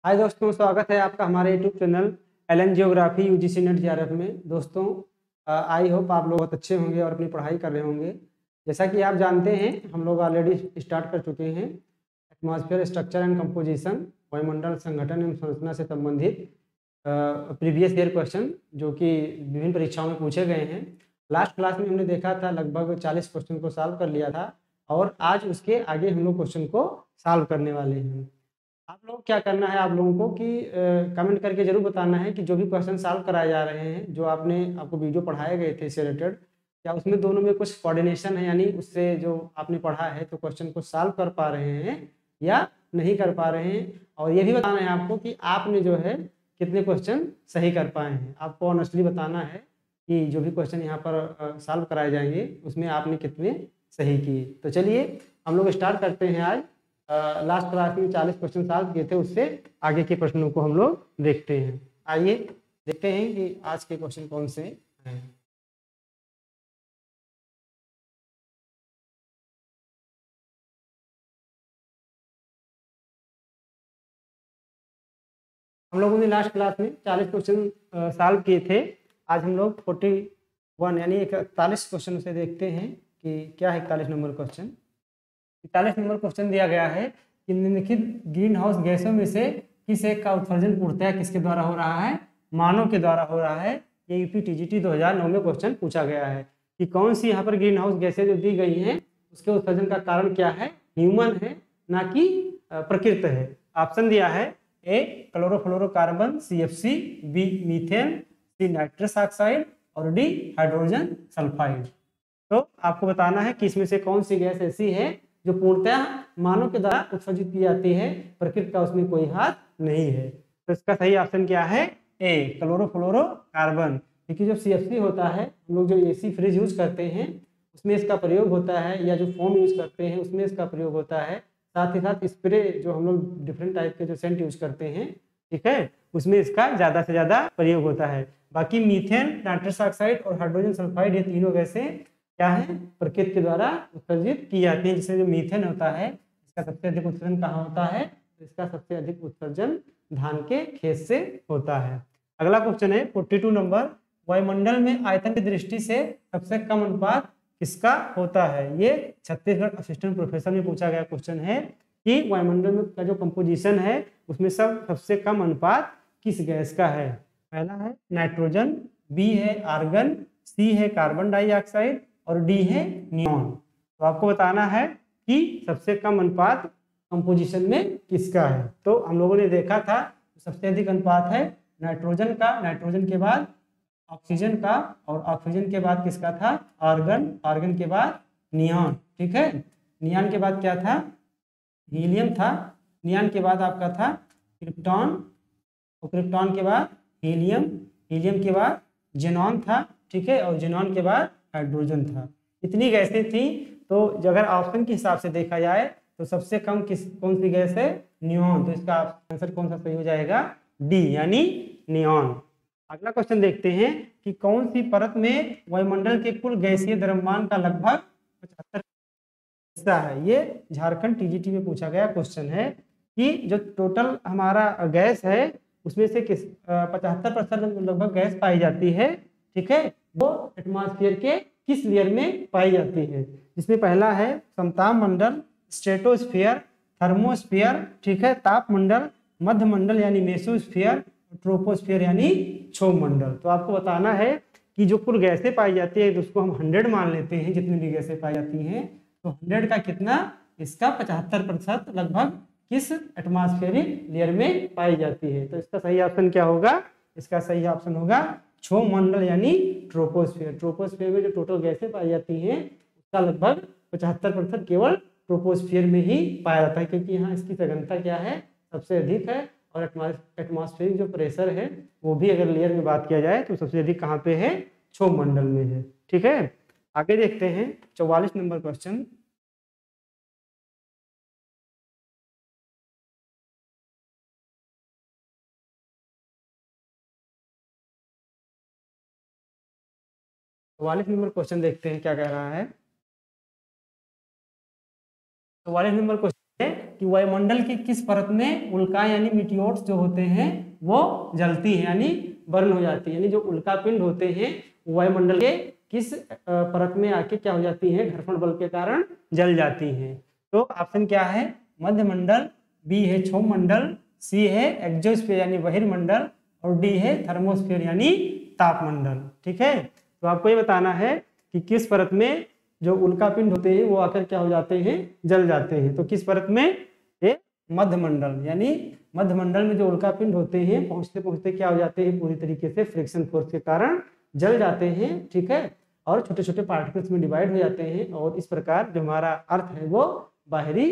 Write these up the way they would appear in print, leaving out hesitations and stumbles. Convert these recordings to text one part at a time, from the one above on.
हाय दोस्तों, स्वागत है आपका हमारे YouTube channel Allen geography UGC NET JRF में। दोस्तों, आई होप आप लोग बहुत अच्छे होंगे और अपनी पढ़ाई कर रहे होंगे। जैसा कि आप जानते हैं, हम लोग ऑलरेडी स्टार्ट कर चुके हैं एटमॉस्फेयर स्ट्रक्चर एंड कंपोजिशन, वायुमंडल संगठन एवं संरचना से संबंधित प्रीवियस ईयर क्वेश्चन जो कि विभिन्न परीक्षाओं में पूछे गए हैं। लास्ट क्लास में हमने देखा था, लगभग 40 क्वेश्चन को सॉल्व कर लिया था और आज उसके आगे हम लोग क्वेश्चन को सॉल्व करने वाले हैं। आप लोग क्या करना है, आप लोगों को कि कमेंट करके जरूर बताना है कि जो भी क्वेश्चन सॉल्व कराए जा रहे हैं, जो आपको वीडियो पढ़ाए गए थे इससे रिलेटेड, क्या उसमें दोनों में कुछ कोऑर्डिनेशन है, यानी उससे जो आपने पढ़ा है तो क्वेश्चन को सॉल्व कर पा रहे हैं या नहीं कर पा रहे हैं। और ये भी बताना है आपको कि आपने जो है कितने क्वेश्चन सही कर पाए हैं। आपको ऑनेस्टली बताना है कि जो भी क्वेश्चन यहाँ पर सॉल्व कराए जाएंगे उसमें आपने कितने सही किए। तो चलिए हम लोग स्टार्ट करते हैं। आज लास्ट क्लास में 40 क्वेश्चन सॉल्व किए थे, उससे आगे के प्रश्नों को हम लोग देखते हैं। आइए देखते हैं कि आज के क्वेश्चन कौन से हैं। हम लोगों ने लास्ट क्लास में 40 क्वेश्चन सॉल्व किए थे। आज हम लोग 41 यानी 41 क्वेश्चन से देखते हैं कि क्या है 41 नंबर क्वेश्चन। 41 नंबर क्वेश्चन दिया गया है कि निम्नलिखित ग्रीन हाउस गैसों में से किस एक का उत्सर्जन पूर्णतः किसके द्वारा हो रहा है? मानव के द्वारा हो रहा है। ये यूपी टीजीटी 2009 में क्वेश्चन पूछा गया है कि कौन सी यहाँ पर ग्रीन हाउस गैसें जो दी गई हैं उसके उत्सर्जन का कारण क्या है? ह्यूमन है, ना कि प्रकृति है। ऑप्शन दिया है ए chlorofluorocarbon CFC, B methane, C nitrous oxide और डी हाइड्रोजन सल्फाइड। तो आपको बताना है कि इसमें से कौन सी गैस ऐसी है जो पूर्णतः मानव के द्वारा उत्सर्जित की जाती है, प्रकृति का उसमें कोई हाथ नहीं है। तो इसका सही ऑप्शन क्या है? ए क्लोरोफ्लोरोकार्बन। क्योंकि जो CFC होता है, हम लोग जो AC फ्रिज यूज करते हैं उसमें इसका प्रयोग होता है, या जो फोम यूज करते हैं उसमें इसका प्रयोग होता है। साथ ही साथ स्प्रे जो हम लोग डिफरेंट टाइप के जो सेंट यूज करते हैं, ठीक है, उसमें इसका ज़्यादा से ज़्यादा प्रयोग होता है। बाकी मीथेन, नाइट्रस ऑक्साइड और हाइड्रोजन सल्फाइड, ये तीनों गैसें क्या है? प्रकृति के द्वारा उत्सर्जित की जाती है। जिसमें जो मीथेन होता है, इसका सबसे अधिक उत्सर्जन कहाँ होता है? इसका सबसे अधिक उत्सर्जन धान के खेत से होता है। अगला क्वेश्चन है 42 नंबर, वायुमंडल में आयतन की दृष्टि से सबसे कम अनुपात किसका होता है? ये छत्तीसगढ़ असिस्टेंट प्रोफेसर में पूछा गया क्वेश्चन है कि वायुमंडल में का जो कंपोजिशन है उसमें सबसे कम अनुपात किस गैस का है? पहला है नाइट्रोजन, बी है आर्गन, सी है कार्बन डाइऑक्साइड और डी है नियॉन। तो आपको बताना है कि सबसे कम अनुपात कंपोजिशन में किसका है। तो हम लोगों ने देखा था सबसे अधिक अनुपात है नाइट्रोजन का, नाइट्रोजन के बाद ऑक्सीजन का, और ऑक्सीजन के बाद किसका था? आर्गन, आर्गन के बाद नियॉन। ठीक है, नियॉन के बाद क्या था? हीलियम था। नियॉन के बाद आपका था क्रिप्टॉन, और क्रिप्टॉन के बाद हीलियम, हीलियम के बाद जेनॉन था। ठीक है, और जेनॉन के बाद हाइड्रोजन था। इतनी गैसें थी। तो अगर ऑप्शन के हिसाब से देखा जाए तो सबसे कम कौन सी गैस है? नियॉन। तो इसका आंसर कौन सा सही हो जाएगा? डी, यानी नियॉन। अगला क्वेश्चन देखते हैं कि कौन सी परत में वायुमंडल के कुल गैसीय द्रव्यमान का लगभग 75 हिस्सा है? ये झारखंड टीजीटी में पूछा गया क्वेश्चन है कि जो टोटल हमारा गैस है उसमें से 75% लगभग गैस पाई जाती है, ठीक है, वो एटमॉस्फेयर के किस लेयर में पाई जाती है? जिसमें पहला है समताप मंडल, स्ट्रेटोस्फीयर, थर्मोस्फीयर, ठीक है, ताप मंडल, मध्य मंडल यानी मेसोस्फीयर, ट्रोपोस्फीयर यानी क्षोभ मंडल। तो आपको बताना है कि जो कुल गैसें पाई जाती है, तो उसको हम 100 मान लेते हैं, जितनी भी गैसें पाई जाती हैं, तो 100 का कितना? इसका 75% लगभग किस एटमॉस्फेरिक लेयर में पाई जाती है। तो इसका सही ऑप्शन क्या होगा? इसका सही ऑप्शन होगा क्षोभ मंडल यानी ट्रोपोस्फीयर। ट्रोपोस्फीयर में जो टोटल गैसें पाई जाती हैं उसका लगभग 75% केवल ट्रोपोस्फीयर में ही पाया जाता है, क्योंकि यहाँ इसकी सघनता क्या है? सबसे अधिक है। और एटमॉस्फेरिक जो प्रेशर है वो भी अगर लेयर में बात किया जाए तो सबसे अधिक कहाँ पे है? क्षोभ मंडल में है। ठीक है, आगे देखते हैं 44 नंबर क्वेश्चन। तो 44 नंबर क्वेश्चन देखते हैं क्या कह रहा है। तो 44 नंबर क्वेश्चन है कि वायुमंडल की किस परत में उल्का यानी मीटियोर्स जो होते हैं वो जलती है यानी बर्न हो जाती है, यानी जो उल्का पिंड होते हैं वायुमंडल के किस परत में आके क्या हो जाती है, घर्षण बल के कारण जल जाती हैं। तो ऑप्शन क्या है, मध्यमंडल, बी है क्षोभमंडल, सी है एक्सोस्फीयर यानी बहिर्मंडल और डी है थर्मोस्फीयर यानी तापमंडल। ठीक है, तो आपको ये बताना है कि किस परत में जो उल्का पिंड होते हैं वो आकर क्या हो जाते हैं, जल जाते हैं। तो किस परत में, ये मध्यमंडल, यानी मध्यमंडल में जो उल्का पिंड होते हैं पहुंचते पहुंचते क्या हो जाते हैं, पूरी तरीके से फ्रिक्शन फोर्स के कारण जल जाते हैं। ठीक है, और छोटे छोटे पार्टिकल्स में डिवाइड हो जाते हैं और इस प्रकार जो हमारा अर्थ है वो बाहरी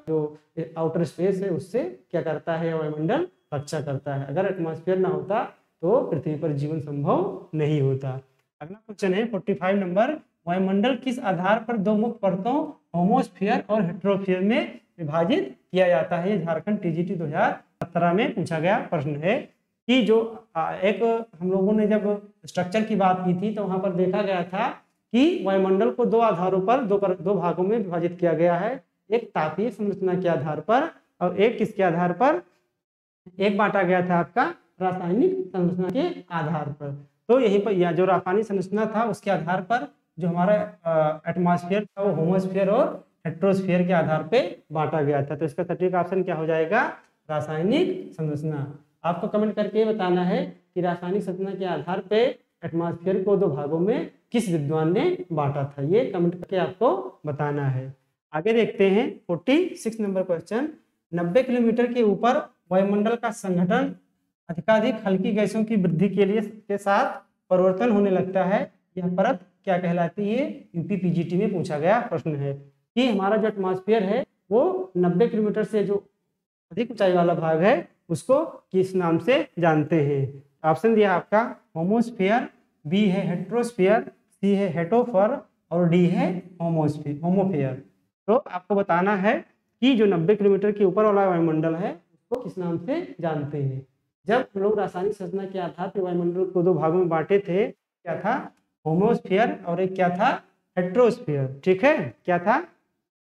जो आउटर स्पेस है उससे क्या करता है, वायुमंडल रक्षा करता है। अगर एटमॉस्फेयर ना होता तो पृथ्वी पर जीवन संभव नहीं होता। अगला क्वेश्चन है 45 नंबर, वायुमंडल किस आधार पर दो मुख्य परतों होमोस्फीयर और हेट्रोस्फीयर में विभाजित किया जाता है। झारखंड टीजीटी 2017 में पूछा गया प्रश्न है कि जो एक हम लोगों ने जब स्ट्रक्चर की बात की थी तो वहां पर देखा गया था कि वायुमंडल को दो आधारों पर दो भागों में विभाजित किया गया है, एक तापीय संरचना के आधार पर और एक किसके आधार पर, एक बांटा गया था आपका रासायनिक संरचना के आधार पर। तो यहीं पर यह जो रासायनिक संरचना था उसके आधार पर जो हमारा एटमॉस्फेयर था वो होमोस्फीयर और हेट्रोस्फीयर के आधार पे बांटा गया था। तो इसका सटीक ऑप्शन क्या हो जाएगा, रासायनिक संरचना। आपको कमेंट करके बताना है कि रासायनिक संरचना के आधार पे एटमॉस्फेयर को दो भागों में किस विद्वान ने बांटा था, ये कमेंट करके आपको बताना है। आगे देखते हैं 46 नंबर क्वेश्चन, 90 किलोमीटर के ऊपर वायुमंडल का संघटन अधिकाधिक हल्की गैसों की वृद्धि के साथ परिवर्तन होने लगता है, यह परत क्या कहलाती है। यूपी पीजीटी में पूछा गया प्रश्न है कि हमारा जो एटमॉस्फेयर है वो 90 किलोमीटर से जो अधिक ऊंचाई वाला भाग है उसको किस नाम से जानते हैं। ऑप्शन दिया आपका होमोस्फीयर, बी है हेट्रोस्फीयर, सी है हेटोफर और डी है होमोफियर। तो आपको बताना है कि जो 90 किलोमीटर के ऊपर वाला वायुमंडल है उसको किस नाम से जानते हैं। जब हम लोग रासायनिक संरचना के आधार पर वायुमंडल को दो भागों में बांटे थे, क्या था, होमोस्फीयर और एक क्या था, हेट्रोस्फीयर। ठीक है, क्या था,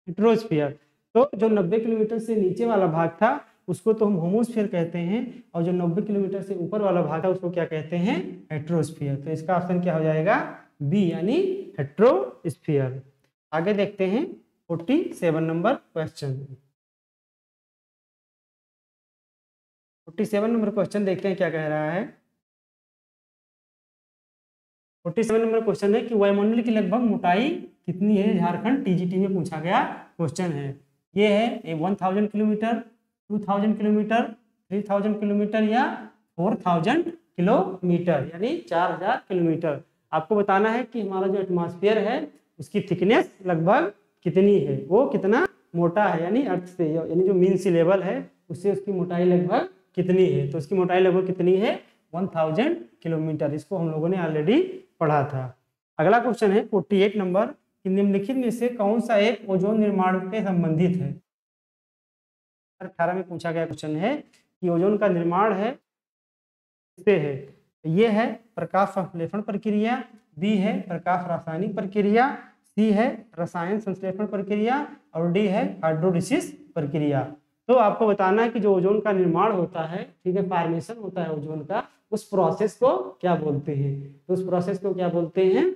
हेट्रोस्फीयर। तो जो 90 किलोमीटर से नीचे वाला भाग था उसको तो हम होमोस्फीयर कहते हैं और जो 90 किलोमीटर से ऊपर वाला भाग था उसको क्या कहते हैं, हेट्रोस्फीयर। तो इसका ऑप्शन क्या हो जाएगा, बी यानी हेट्रोस्फीयर। आगे देखते हैं 47 नंबर क्वेश्चन। 47 नंबर क्वेश्चन देखते हैं क्या कह रहा है। 47 नंबर क्वेश्चन है कि वायुमंडल की लगभग मोटाई कितनी है। झारखंड टीजीटी में पूछा गया क्वेश्चन है। ये है 1000 किलोमीटर, 2000 किलोमीटर, 3000 किलोमीटर या 4000 किलोमीटर यानी 4000 किलोमीटर। आपको बताना है कि हमारा जो एटमॉस्फेयर है उसकी थिकनेस लगभग कितनी है, वो कितना मोटा है, यानी अर्थ से यानी जो मीन सी लेवल है उससे उसकी मोटाई लगभग कितनी है। तो उसकी मोटाई लगभग कितनी है, 1000 किलोमीटर। इसको हम लोगों ने ऑलरेडी पढ़ा था। अगला क्वेश्चन है 48 नंबर, कि निम्नलिखित में से कौन सा एक ओजोन निर्माण के संबंधित है। 18 में पूछा गया क्वेश्चन है कि ओजोन का निर्माण है किससे है। ये है प्रकाश संश्लेषण प्रक्रिया, बी है प्रकाश रासायनिक प्रक्रिया, सी है रसायन संश्लेषण प्रक्रिया और डी है हाइड्रोलिसिस प्रक्रिया। तो आपको बताना है कि जो ओजोन का निर्माण होता है, ठीक है, फॉर्मेशन होता है ओजोन का, उस प्रोसेस को क्या बोलते हैं। तो उस प्रोसेस को क्या बोलते हैं,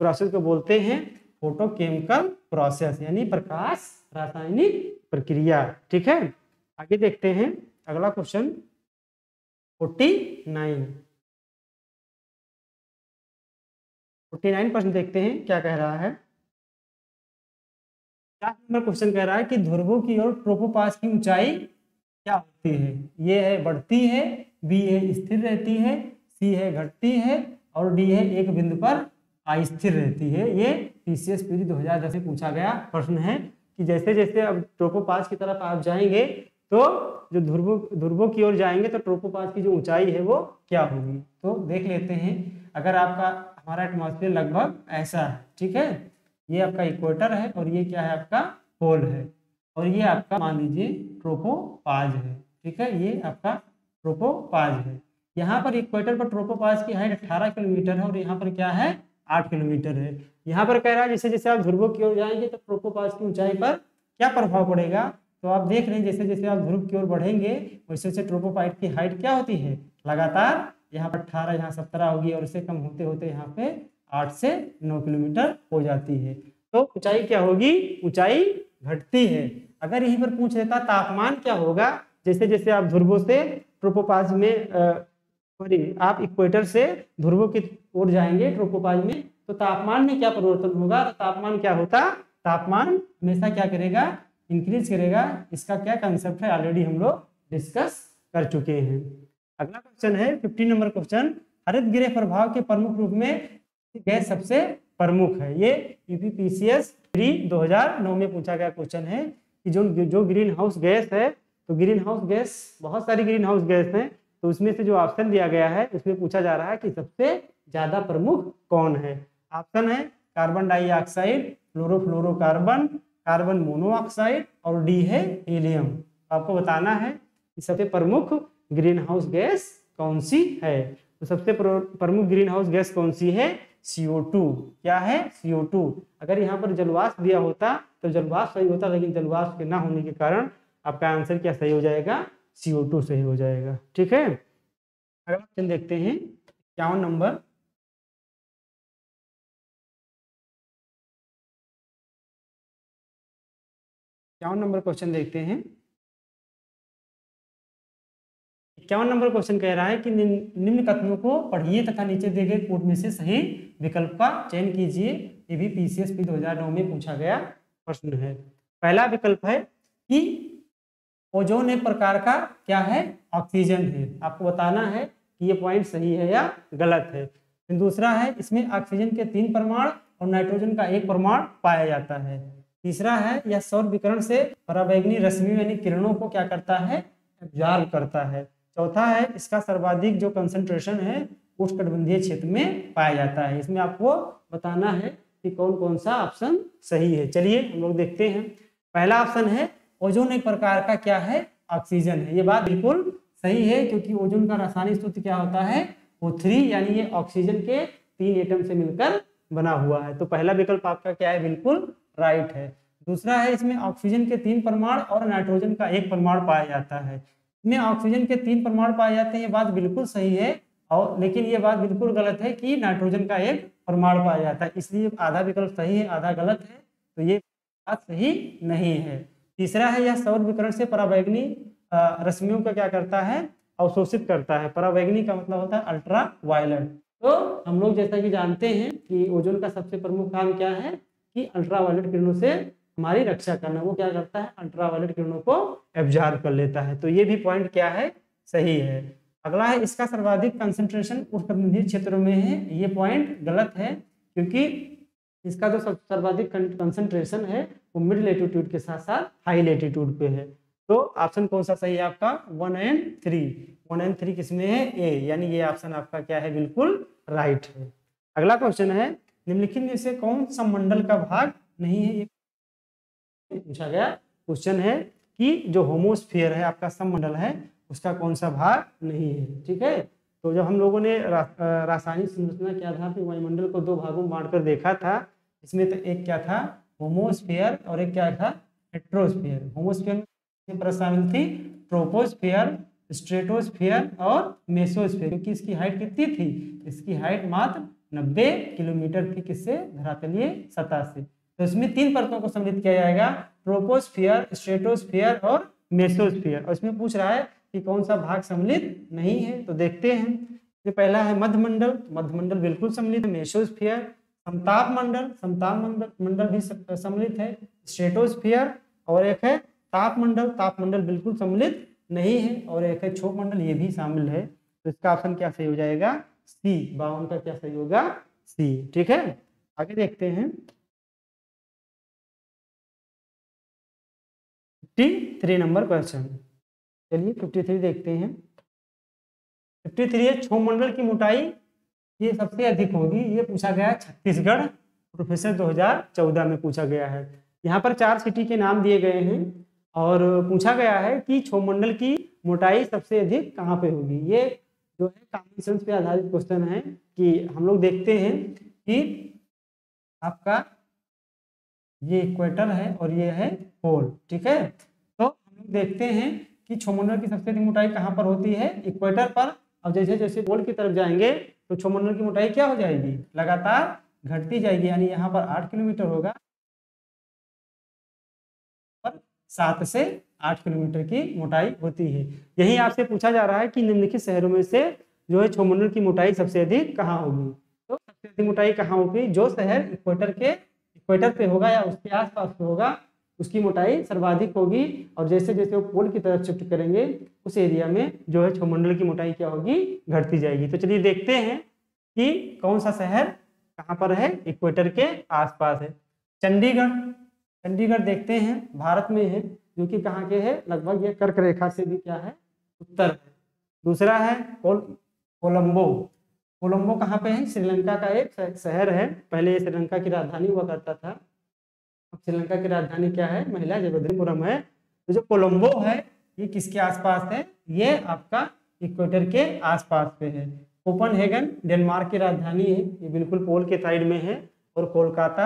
प्रोसेस को बोलते हैं फोटोकेमिकल प्रोसेस यानी प्रकाश रासायनिक प्रक्रिया। ठीक है, आगे देखते हैं अगला क्वेश्चन 49 प्रश्न देखते हैं क्या कह रहा है। 4 नंबर क्वेश्चन कह रहा है कि ध्रुवों की ओर ट्रोपोपास की ऊंचाई क्या होती है। ये है बढ़ती है, बी है स्थिर रहती है, सी है घटती है और डी है एक बिंदु पर अस्थिर रहती है। ये पीसीएस पीडी 2010 में पूछा गया प्रश्न है कि जैसे जैसे अब ट्रोपोपास की तरफ आप जाएंगे तो जो ध्रुवों की ओर जाएंगे तो ट्रोपोपास की जो ऊंचाई है वो क्या होगी। तो देख लेते हैं। अगर आपका हमारा एटमॉस्फेयर लगभग ऐसा है, ठीक है, ये आपका इक्वेटर है और ये क्या है, आपका पोल है और ये आपका मान लीजिए ट्रोपोपाज है। ठीक है, ये आपका ट्रोपोपाज है। यहाँ पर इक्वेटर पर ट्रोपोपाज की हाइट 18 किलोमीटर है और यहाँ पर क्या है, 8 किलोमीटर है। यहाँ पर कह रहा है जैसे जैसे आप ध्रुवों की ओर जाएंगे तो ट्रोपोपाज की ऊंचाई पर क्या प्रभाव पड़ेगा, तो आप देख रहे हैं जैसे जैसे आप ध्रुव की ओर बढ़ेंगे वैसे वैसे ट्रोपोपाइट की हाइट क्या होती है, लगातार यहाँ पर 18, यहाँ 17 होगी और इससे कम होते होते यहाँ पे 8 से 9 किलोमीटर हो जाती है। तो ऊंचाई क्या होगी, ऊंचाई घटती है। अगर यहीं पर पूछ लेता तापमान क्या होगा, जैसे जैसे आप ध्रुवों से ट्रोपोपाज में आप इक्वेटर से ध्रुवों की ओर जाएंगे ट्रोपोपाज में, तो तापमान में क्या परिवर्तन होगा, तो तापमान क्या होता, तापमान हमेशा क्या करेगा, इंक्रीज करेगा। इसका क्या कंसेप्ट है ऑलरेडी हम लोग डिस्कस कर चुके हैं। अगला क्वेश्चन है 15 नंबर क्वेश्चन, हरित गृह प्रभाव के प्रमुख रूप में गैस सबसे प्रमुख है। ये यूपीपीसीएस 2009 में पूछा गया क्वेश्चन है कि जो ग्रीन हाउस गैस है, तो ग्रीन हाउस गैस बहुत सारी ग्रीन हाउस गैस है, तो उसमें से जो ऑप्शन दिया गया है उसमें पूछा जा रहा है कि सबसे ज्यादा प्रमुख कौन है। ऑप्शन है कार्बन डाइऑक्साइड, फ्लोरोफ्लोरोकार्बन, कार्बन मोनोऑक्साइड और डी है हीलियम। आपको बताना है कि सबसे प्रमुख ग्रीन हाउस गैस कौन सी है। तो सबसे प्रमुख ग्रीन हाउस गैस कौन सी है, CO2। क्या है, CO2। अगर यहाँ पर जलवाष्प दिया होता तो जलवाष्प सही होता, लेकिन जलवाष्प के ना होने के कारण आपका आंसर क्या सही हो जाएगा, CO2 सही हो जाएगा। ठीक है, अगला क्वेश्चन देखते हैं 51 नंबर। क्वेश्चन देखते हैं। 51 नंबर क्वेश्चन कह रहा है कि निम्न कथनों को पढ़िए तथा नीचे दिए गए कोड में से सही विकल्प का चयन कीजिए। ये भी पीसीएसपी 2009 में पूछा गया प्रश्न है। पहला विकल्प है कि ओजोन एक प्रकार का क्या है, ऑक्सीजन है। आपको बताना है कि ये पॉइंट सही है या गलत है। फिर दूसरा है इसमें ऑक्सीजन के 3 परमाणु और नाइट्रोजन का 1 परमाणु पाया जाता है। तीसरा है यह सौर विकिरण से पराबैंगनी रश्मि यानी किरणों को क्या करता है, एब्जॉर्ब करता है। चौथा है इसका सर्वाधिक जो कंसंट्रेशन है उष्णकटिबंधीय क्षेत्र में पाया जाता है। इसमें आपको बताना है कि कौन कौन सा ऑप्शन सही है। चलिए हम लोग देखते हैं। पहला ऑप्शन है ओजोन एक प्रकार का क्या है, ऑक्सीजन है। ये बात बिल्कुल सही है, क्योंकि ओजोन का रासायनिक सूत्र क्या होता है, O3, यानी ये ऑक्सीजन के 3 एटम से मिलकर बना हुआ है। तो पहला विकल्प आपका क्या है, बिल्कुल राइट है। दूसरा है इसमें ऑक्सीजन के 3 परमाणु और नाइट्रोजन का 1 परमाणु पाया जाता है। इसमें ऑक्सीजन के 3 परमाणु पाए जाते हैं, ये बात बिल्कुल सही है। और लेकिन ये बात बिल्कुल गलत है कि नाइट्रोजन का 1 परमाणु पाया जाता है, इसलिए आधा विकल्प सही है आधा गलत है, तो ये बात सही नहीं है। तीसरा है यह सौर विकिरण से पराबैंगनी रश्मियों का क्या करता है, अवशोषित करता है। पराबैंगनी का मतलब होता है अल्ट्रा वायलेट। तो हम लोग जैसा कि जानते हैं कि ओजोन का सबसे प्रमुख काम क्या है कि अल्ट्रा वायलेट किरणों से हमारी रक्षा करना। वो क्या करता है, अल्ट्रा वायलेट किरणों को एब्जॉर्ब कर लेता है। तो ये भी पॉइंट क्या है, सही है। अगला है इसका सर्वाधिक कंसंट्रेशन उष्णकटिबंधीय क्षेत्रों में है। ये पॉइंट गलत है, क्योंकि इसका जो सर्वाधिक कंसंट्रेशन है वो मिड लेटीट्यूड के साथ साथ हाई लेटीट्यूड पे है। तो ऑप्शन कौन सा सही है आपका, 1 और 3। 1 और 3 किसमें है, ए, यानी ये ऑप्शन आपका क्या है, बिल्कुल राइट है। अगला क्वेश्चन है निम्नलिखित में से कौन सा मंडल का भाग नहीं है। ये पूछा गया क्वेश्चन है कि जो होमोस्फीयर है आपका सममंडल है उसका कौन सा भाग नहीं है। ठीक है, तो जब हम लोगों ने रासायनिक संरचना के आधार पर वायुमंडल को 2 भागों में बांटकर देखा था, इसमें तो एक क्या था, होमोस्फीयर, और एक क्या था, हेट्रोस्फीयर। होमोस्फीयर में परत शामिल थी ट्रोपोस्फीयर, स्ट्रेटोस्फीयर और मेसोस्फीयर। क्योंकि इसकी हाइट कितनी थी, इसकी हाइट मात्र 90 किलोमीटर थी, किससे, धरातलीय सतह से। तो इसमें 3 परतों को सम्मिलित किया जाएगा, ट्रोपोस्फीयर, स्ट्रेटोस्फीयर और मेसोस्फीयर। और इसमें पूछ रहा है कि कौन सा भाग सम्मिलित नहीं है, तो देखते हैं। ये पहला है मध्यमंडल, मध्यमंडल बिल्कुल सम्मिलित है। मेसोस्फीयर, समताप मंडल भी सम्मिलित है। स्ट्रेटोस्फीयर, और एक है तापमंडल बिल्कुल सम्मिलित नहीं है। और एक है क्षोभ मंडल, ये भी शामिल है। तो इसका ऑप्शन क्या सही हो जाएगा, सी। 52 का क्या सही होगा, सी। ठीक है, आगे देखते हैं 53 नंबर क्वेश्चन। चलिए 53 देखते हैं। 53 है क्षोभ मंडल की मोटाई ये सबसे अधिक होगी। ये पूछा गया छत्तीसगढ़, प्रोफेसर 2014 में पूछा गया है। यहाँ पर 4 सिटी के नाम दिए गए हैं और पूछा गया है कि क्षोभ मंडल की मोटाई सबसे अधिक कहाँ पे होगी। ये जो है कॉमन सेंस पे आधारित क्वेश्चन है कि हम लोग देखते हैं कि आपका ये इक्वेटर है और ये है पोल। ठीक है, तो देखते हैं कि क्षोमंडल की सबसे अधिक मोटाई कहाँ पर होती है, इक्वेटर पर। अब जैसे जैसे पोल की तरफ जाएंगे तो क्षोमंडल की मोटाई क्या हो जाएगी, लगातार घटती जाएगी, यानी यहाँ पर 8 किलोमीटर होगा, 7 से 8 किलोमीटर की मोटाई होती है। यही आपसे पूछा जा रहा है कि निम्नलिखित शहरों में से जो है क्षोमंडल की मोटाई सबसे अधिक कहाँ होगी। तो सबसे अधिक मोटाई कहाँ होगी, जो शहर इक्वेटर पे होगा या उसके आसपास पे होगा उसकी मोटाई सर्वाधिक होगी। और जैसे जैसे वो पोल की तरफ शिफ्ट करेंगे उस एरिया में जो है क्षोमंडल की मोटाई क्या होगी, घटती जाएगी। तो चलिए देखते हैं कि कौन सा शहर कहाँ पर है, इक्वेटर के आसपास है। चंडीगढ़ देखते हैं भारत में है, जो कि कहाँ के है, लगभग ये कर्क रेखा से भी क्या है, उत्तर है। दूसरा है कोलंबो कहाँ पे है, श्रीलंका का एक शहर है। पहले ये श्रीलंका की राजधानी हुआ करता था, अब श्रीलंका की राजधानी क्या है, महिलाजबलपुरम है। तो जो कोलंबो है ये किसके आसपास है, ये आपका इक्वेटर के आसपास पे है। कोपनहेगन डेनमार्क की राजधानी है, ये बिल्कुल पोल के साइड में है। और कोलकाता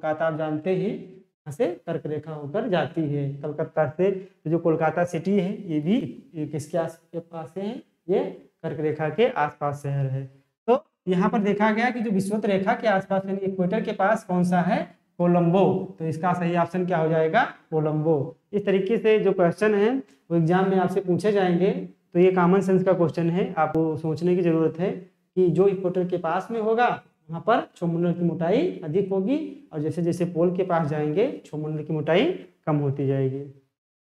आप जानते हैं यहाँ से कर्क रेखा होकर जाती है कलकत्ता से। तो जो कोलकाता सिटी है ये भी किसके पास है, ये कर्क रेखा के आसपास शहर है। तो यहाँ पर देखा गया कि जो विषुवत रेखा के आसपास यानी इक्वेटर के पास कौन सा है, कोलंबो। तो इसका सही ऑप्शन क्या हो जाएगा, कोलंबो। इस तरीके से जो क्वेश्चन है वो एग्जाम में आपसे पूछे जाएंगे। तो ये कॉमन सेंस का क्वेश्चन है, आपको सोचने की जरूरत है कि जो इक्वेटर के पास में होगा वहाँ पर क्षोमंडल की मोटाई अधिक होगी, और जैसे जैसे पोल के पास जाएंगे क्षोमंडल की मोटाई कम होती जाएगी।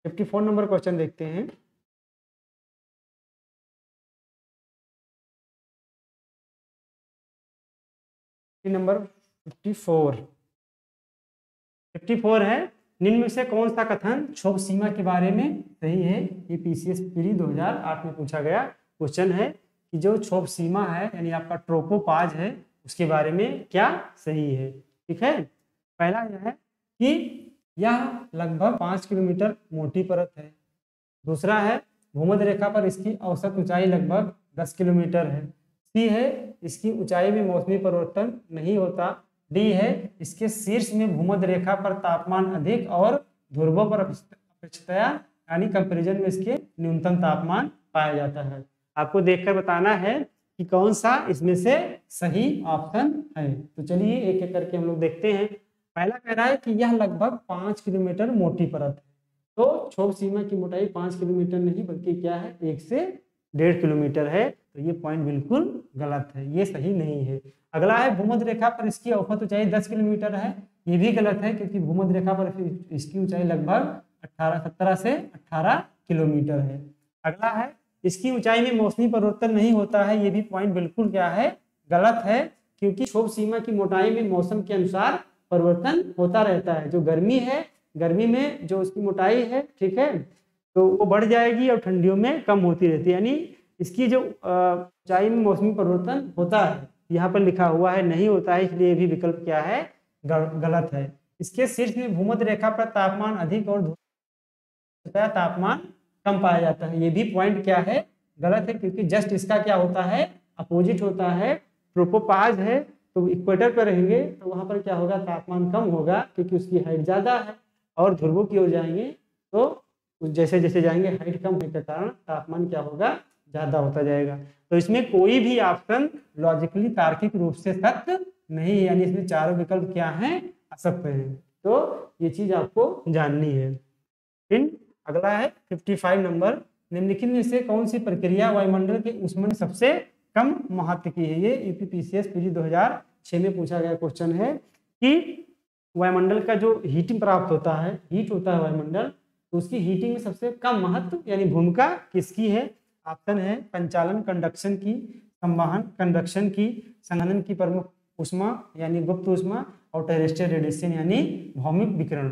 54 नंबर क्वेश्चन देखते हैं। नंबर 54 है, निम्न में से कौन सा कथन क्षोभ सीमा के बारे में सही है। ये पीसीएस प्री 2008 में पूछा गया क्वेश्चन है कि जो क्षोभ सीमा है यानी आपका ट्रोपोपाज है उसके बारे में क्या सही है। ठीक है, पहला यह है कि यह लगभग 5 किलोमीटर मोटी परत है। दूसरा है भूमध्य रेखा पर इसकी औसत ऊंचाई लगभग 10 किलोमीटर है। सी है इसकी ऊंचाई में मौसमी परिवर्तन नहीं होता। डी है इसके शीर्ष में भूमध्य रेखा पर तापमान अधिक और ध्रुवों पर अपेक्षाया यानी कंपैरिजन में इसके न्यूनतम तापमान पाया जाता है। आपको देखकर बताना है कि कौन सा इसमें से सही ऑप्शन है। तो चलिए एक एक करके हम लोग देखते हैं। पहला कह रहा है कि यह लगभग 5 किलोमीटर मोटी परत है। तो क्षोभ सीमा की मोटाई 5 किलोमीटर नहीं बल्कि क्या है 1 से 1.5 किलोमीटर है। तो ये पॉइंट बिल्कुल गलत है, ये सही नहीं है। अगला है भूमध्य रेखा पर इसकी औसत ऊंचाई 10 किलोमीटर है। ये भी गलत है क्योंकि भूमध्य रेखा पर इसकी ऊंचाई लगभग 17 से 18 किलोमीटर है। अगला है इसकी ऊंचाई में मौसमी परिवर्तन नहीं होता है। ये भी पॉइंट बिल्कुल क्या है, गलत है, क्योंकि क्षोभ सीमा की मोटाई में मौसम के अनुसार परिवर्तन होता रहता है। जो गर्मी है, गर्मी में जो उसकी मोटाई है, ठीक है, तो वो बढ़ जाएगी और ठंडियों में कम होती रहती है। यानी इसकी जो ऊंचाई में मौसमी परिवर्तन होता है, यहाँ पर लिखा हुआ है नहीं होता है, इसलिए भी विकल्प क्या है, गलत है। इसके शीर्ष में भूमध्य रेखा पर तापमान अधिक और तापमान कम पाया जाता है। ये भी पॉइंट क्या है, गलत है, क्योंकि जस्ट इसका क्या होता है, अपोजिट होता है। ट्रोपोपाज है तो इक्वेटर पर रहेंगे तो वहां पर क्या होगा, तापमान कम होगा क्योंकि उसकी हाइट ज्यादा है। और ध्रुवों की ओर जाएंगे तो जैसे जैसे जाएंगे हाइट कम होने के कारण तापमान क्या होगा, ज्यादा होता जाएगा। तो इसमें कोई भी ऑप्शन लॉजिकली तार्किक रूप से सत्य नहीं है, यानी इसमें चारों विकल्प क्या हैं, असत्य हैं। तो ये चीज आपको जाननी है। फिर अगला है 55 नंबर, निम्नलिखित में से कौन सी प्रक्रिया वायुमंडल के ऊष्मन सबसे कम महत्व की है। ये यूपीपीसीएस पीजी 2006 में पूछा गया क्वेश्चन है कि वायुमंडल का जो हीटिंग प्राप्त होता है, हीट होता है वायुमंडल, तो उसकी हीटिंग में सबसे कम महत्व यानी भूमिका किसकी है। ऑप्शन है पंचालन कंडक्शन की, संवहन कंडक्शन की, संघनन की प्रमुख ऊष्मा यानी गुप्त ऊष्मा, और टेरेस्ट्रियल रेडिएशन यानी भौमिक विकिरण।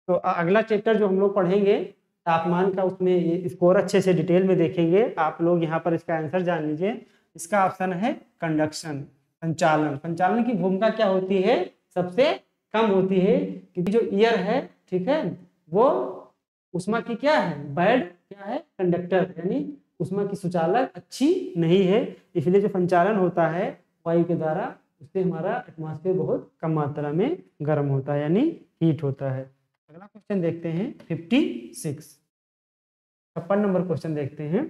तो अगला चैप्टर जो हम लोग पढ़ेंगे तापमान का, उसमें ये स्कोर अच्छे से डिटेल में देखेंगे। आप लोग यहाँ पर इसका आंसर जान लीजिए। इसका ऑप्शन है कंडक्शन, संचालन। संचालन की भूमिका क्या होती है, सबसे कम होती है, क्योंकि जो ईयर है, ठीक है, वो ऊष्मा की क्या है, बैड क्या है, कंडक्टर, यानी ऊष्मा की सुचालक अच्छी नहीं है। इसलिए जो संचालन होता है वायु के द्वारा, उससे हमारा एटमॉस्फेयर बहुत कम मात्रा में गर्म होता है यानी हीट होता है। अगला क्वेश्चन देखते हैं 56। 56 नंबर क्वेश्चन देखते हैं।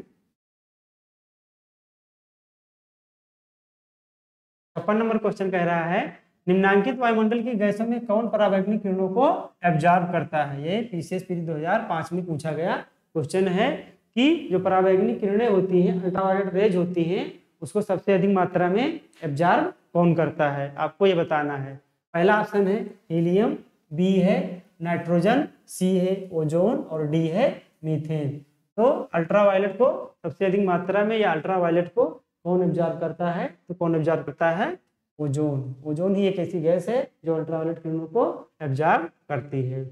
56 नंबर क्वेश्चन कह रहा है निम्नांकित वायुमंडल की गैसों में कौन पराबैंगनी किरणों को एब्जॉर्ब करता है। ये पीसीएस पीरी 2005 में पूछा गया क्वेश्चन है कि जो पराबैंगनी किरणें होती हैं, अल्ट्रावायलेट रेज होती हैं, उसको सबसे अधिक मात्रा में एब्जॉर्ब कौन करता है, आपको ये बताना है। पहला ऑप्शन है हीलियम, बी है नाइट्रोजन, सी है ओजोन और डी है मीथेन। तो अल्ट्रावायलेट को सबसे अधिक मात्रा में या अल्ट्रावायलेट को कौन एब्जॉर्ब करता है, तो कौन एब्जॉर्ब करता है, ओजोन। ओजोन ही एक ऐसी गैस है जो अल्ट्रावायलेट किरणों को एब्जॉर्ब करती है।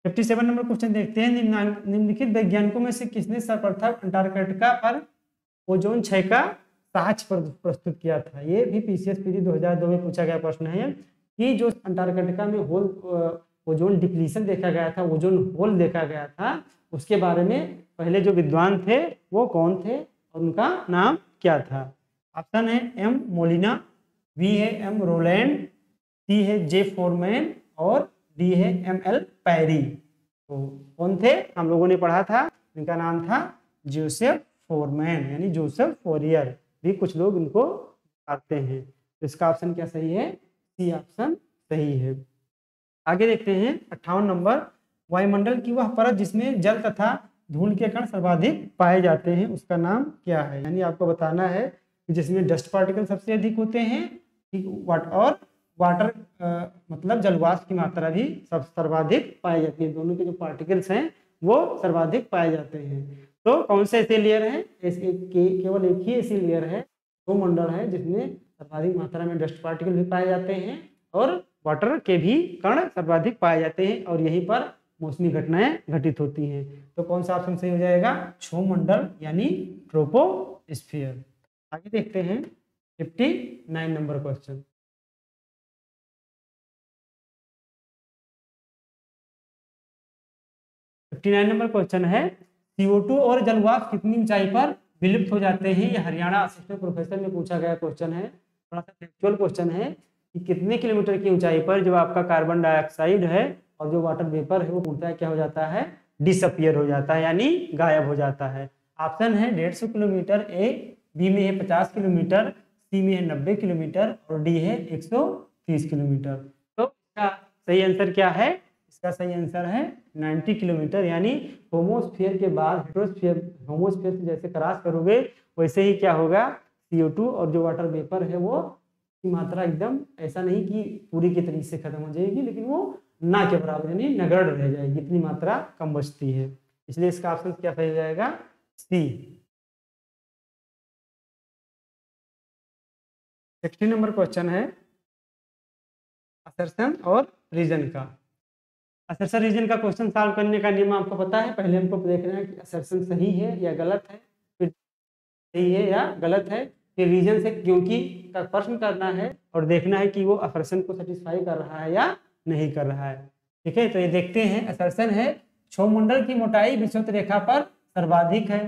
57 नंबर क्वेश्चन देखते हैं निम्नलिखित वैज्ञानिकों में से किसने सर्वप्रथम अंटार्कटिका पर ओजोन क्षय का साक्ष्य प्रस्तुत किया था। ये भी पीसीएस पीरी 2002 में पूछा गया प्रश्न है कि जो अंटार्कटिका में होल ओजोन डिप्लीशन देखा गया था, ओजोन होल देखा गया था, उसके बारे में पहले जो विद्वान थे वो कौन थे और उनका नाम क्या था। ऑप्शन है एम मोलिना, बी है एम रोलैंड, सी है जे फोरमैन और डी है एम एल पैरी। तो कौन थे, हम लोगों ने पढ़ा था, इनका नाम था जोसेफ फोरमैन यानी जोसेफ फोरियर, भी कुछ लोग इनको आते हैं। तो इसका ऑप्शन क्या सही है, सी ऑप्शन सही है। आगे देखते हैं 58 नंबर वायुमंडल की वह परत जिसमें जल तथा धूल के कण सर्वाधिक पाए जाते हैं, उसका नाम क्या है। यानी आपको बताना है कि जिसमें डस्ट पार्टिकल सबसे अधिक होते हैं और वाटर मतलब जलवाष्प की मात्रा भी सर्वाधिक पाई जाती है। दोनों के जो पार्टिकल्स हैं वो सर्वाधिक पाए जाते हैं। तो कौन से ऐसे लेयर है, केवल एक ही ऐसी लेयर है, वो मंडल है जिसमें सर्वाधिक मात्रा में डस्ट पार्टिकल भी पाए जाते हैं और वाटर के भी कण सर्वाधिक पाए जाते हैं और यहीं पर मौसमी घटनाएं घटित होती हैं। तो कौन सा ऑप्शन सही हो जाएगा, क्षोमंडल यानी ट्रोपोस्फियर। आगे देखते हैं 59 नंबर क्वेश्चन। 59 नंबर क्वेश्चन है CO2 और जलवाष्प कितनी ऊंचाई पर विलुप्त हो जाते हैं। यह हरियाणा असिस्टेंट प्रोफेसर में पूछा गया क्वेश्चन है, थोड़ा सा फैक्चुअल क्वेश्चन है कि कितने किलोमीटर की ऊंचाई पर जो आपका कार्बन डाइऑक्साइड है और जो वाटर वेपर है वो पूर्णतः क्या हो जाता है, डिसअपियर हो जाता है यानी गायब हो जाता है। ऑप्शन है 150 किलोमीटर ए, बी में है 50 किलोमीटर, सी में है 90 किलोमीटर और डी है 130 किलोमीटर। तो इसका सही आंसर क्या है, इसका सही आंसर है 90 किलोमीटर यानी होमोस्फीयर के बाद हेट्रोस्फीयर, होमोस्फीयर से जैसे क्रॉस करोगे वैसे ही क्या होगा, CO2 और जो वाटर वेपर है वो की मात्रा एकदम ऐसा नहीं कि पूरी की तरीके से खत्म हो जाएगी, लेकिन वो ना के बराबर यानी नगण्य रह जाएगी, इतनी मात्रा कम बचती है। इसलिए इसका ऑप्शन क्या सही जाएगा, सी। 60 नंबर क्वेश्चन है असर्शन और रीजन का। असर्शन रीजन का क्वेश्चन सॉल्व करने का नियम आपको पता है। पहले हमको देखना है कि असर्शन सही है या गलत है, फिर सही है या गलत है, फिर रीजन से क्योंकि का प्रश्न करना है और देखना है कि वो असर्शन को सेटिस्फाई कर रहा है या नहीं कर रहा है। ठीक है, तो ये देखते हैं। असर्शन है क्षोमंडल की मोटाई विषुवत रेखा पर सर्वाधिक है।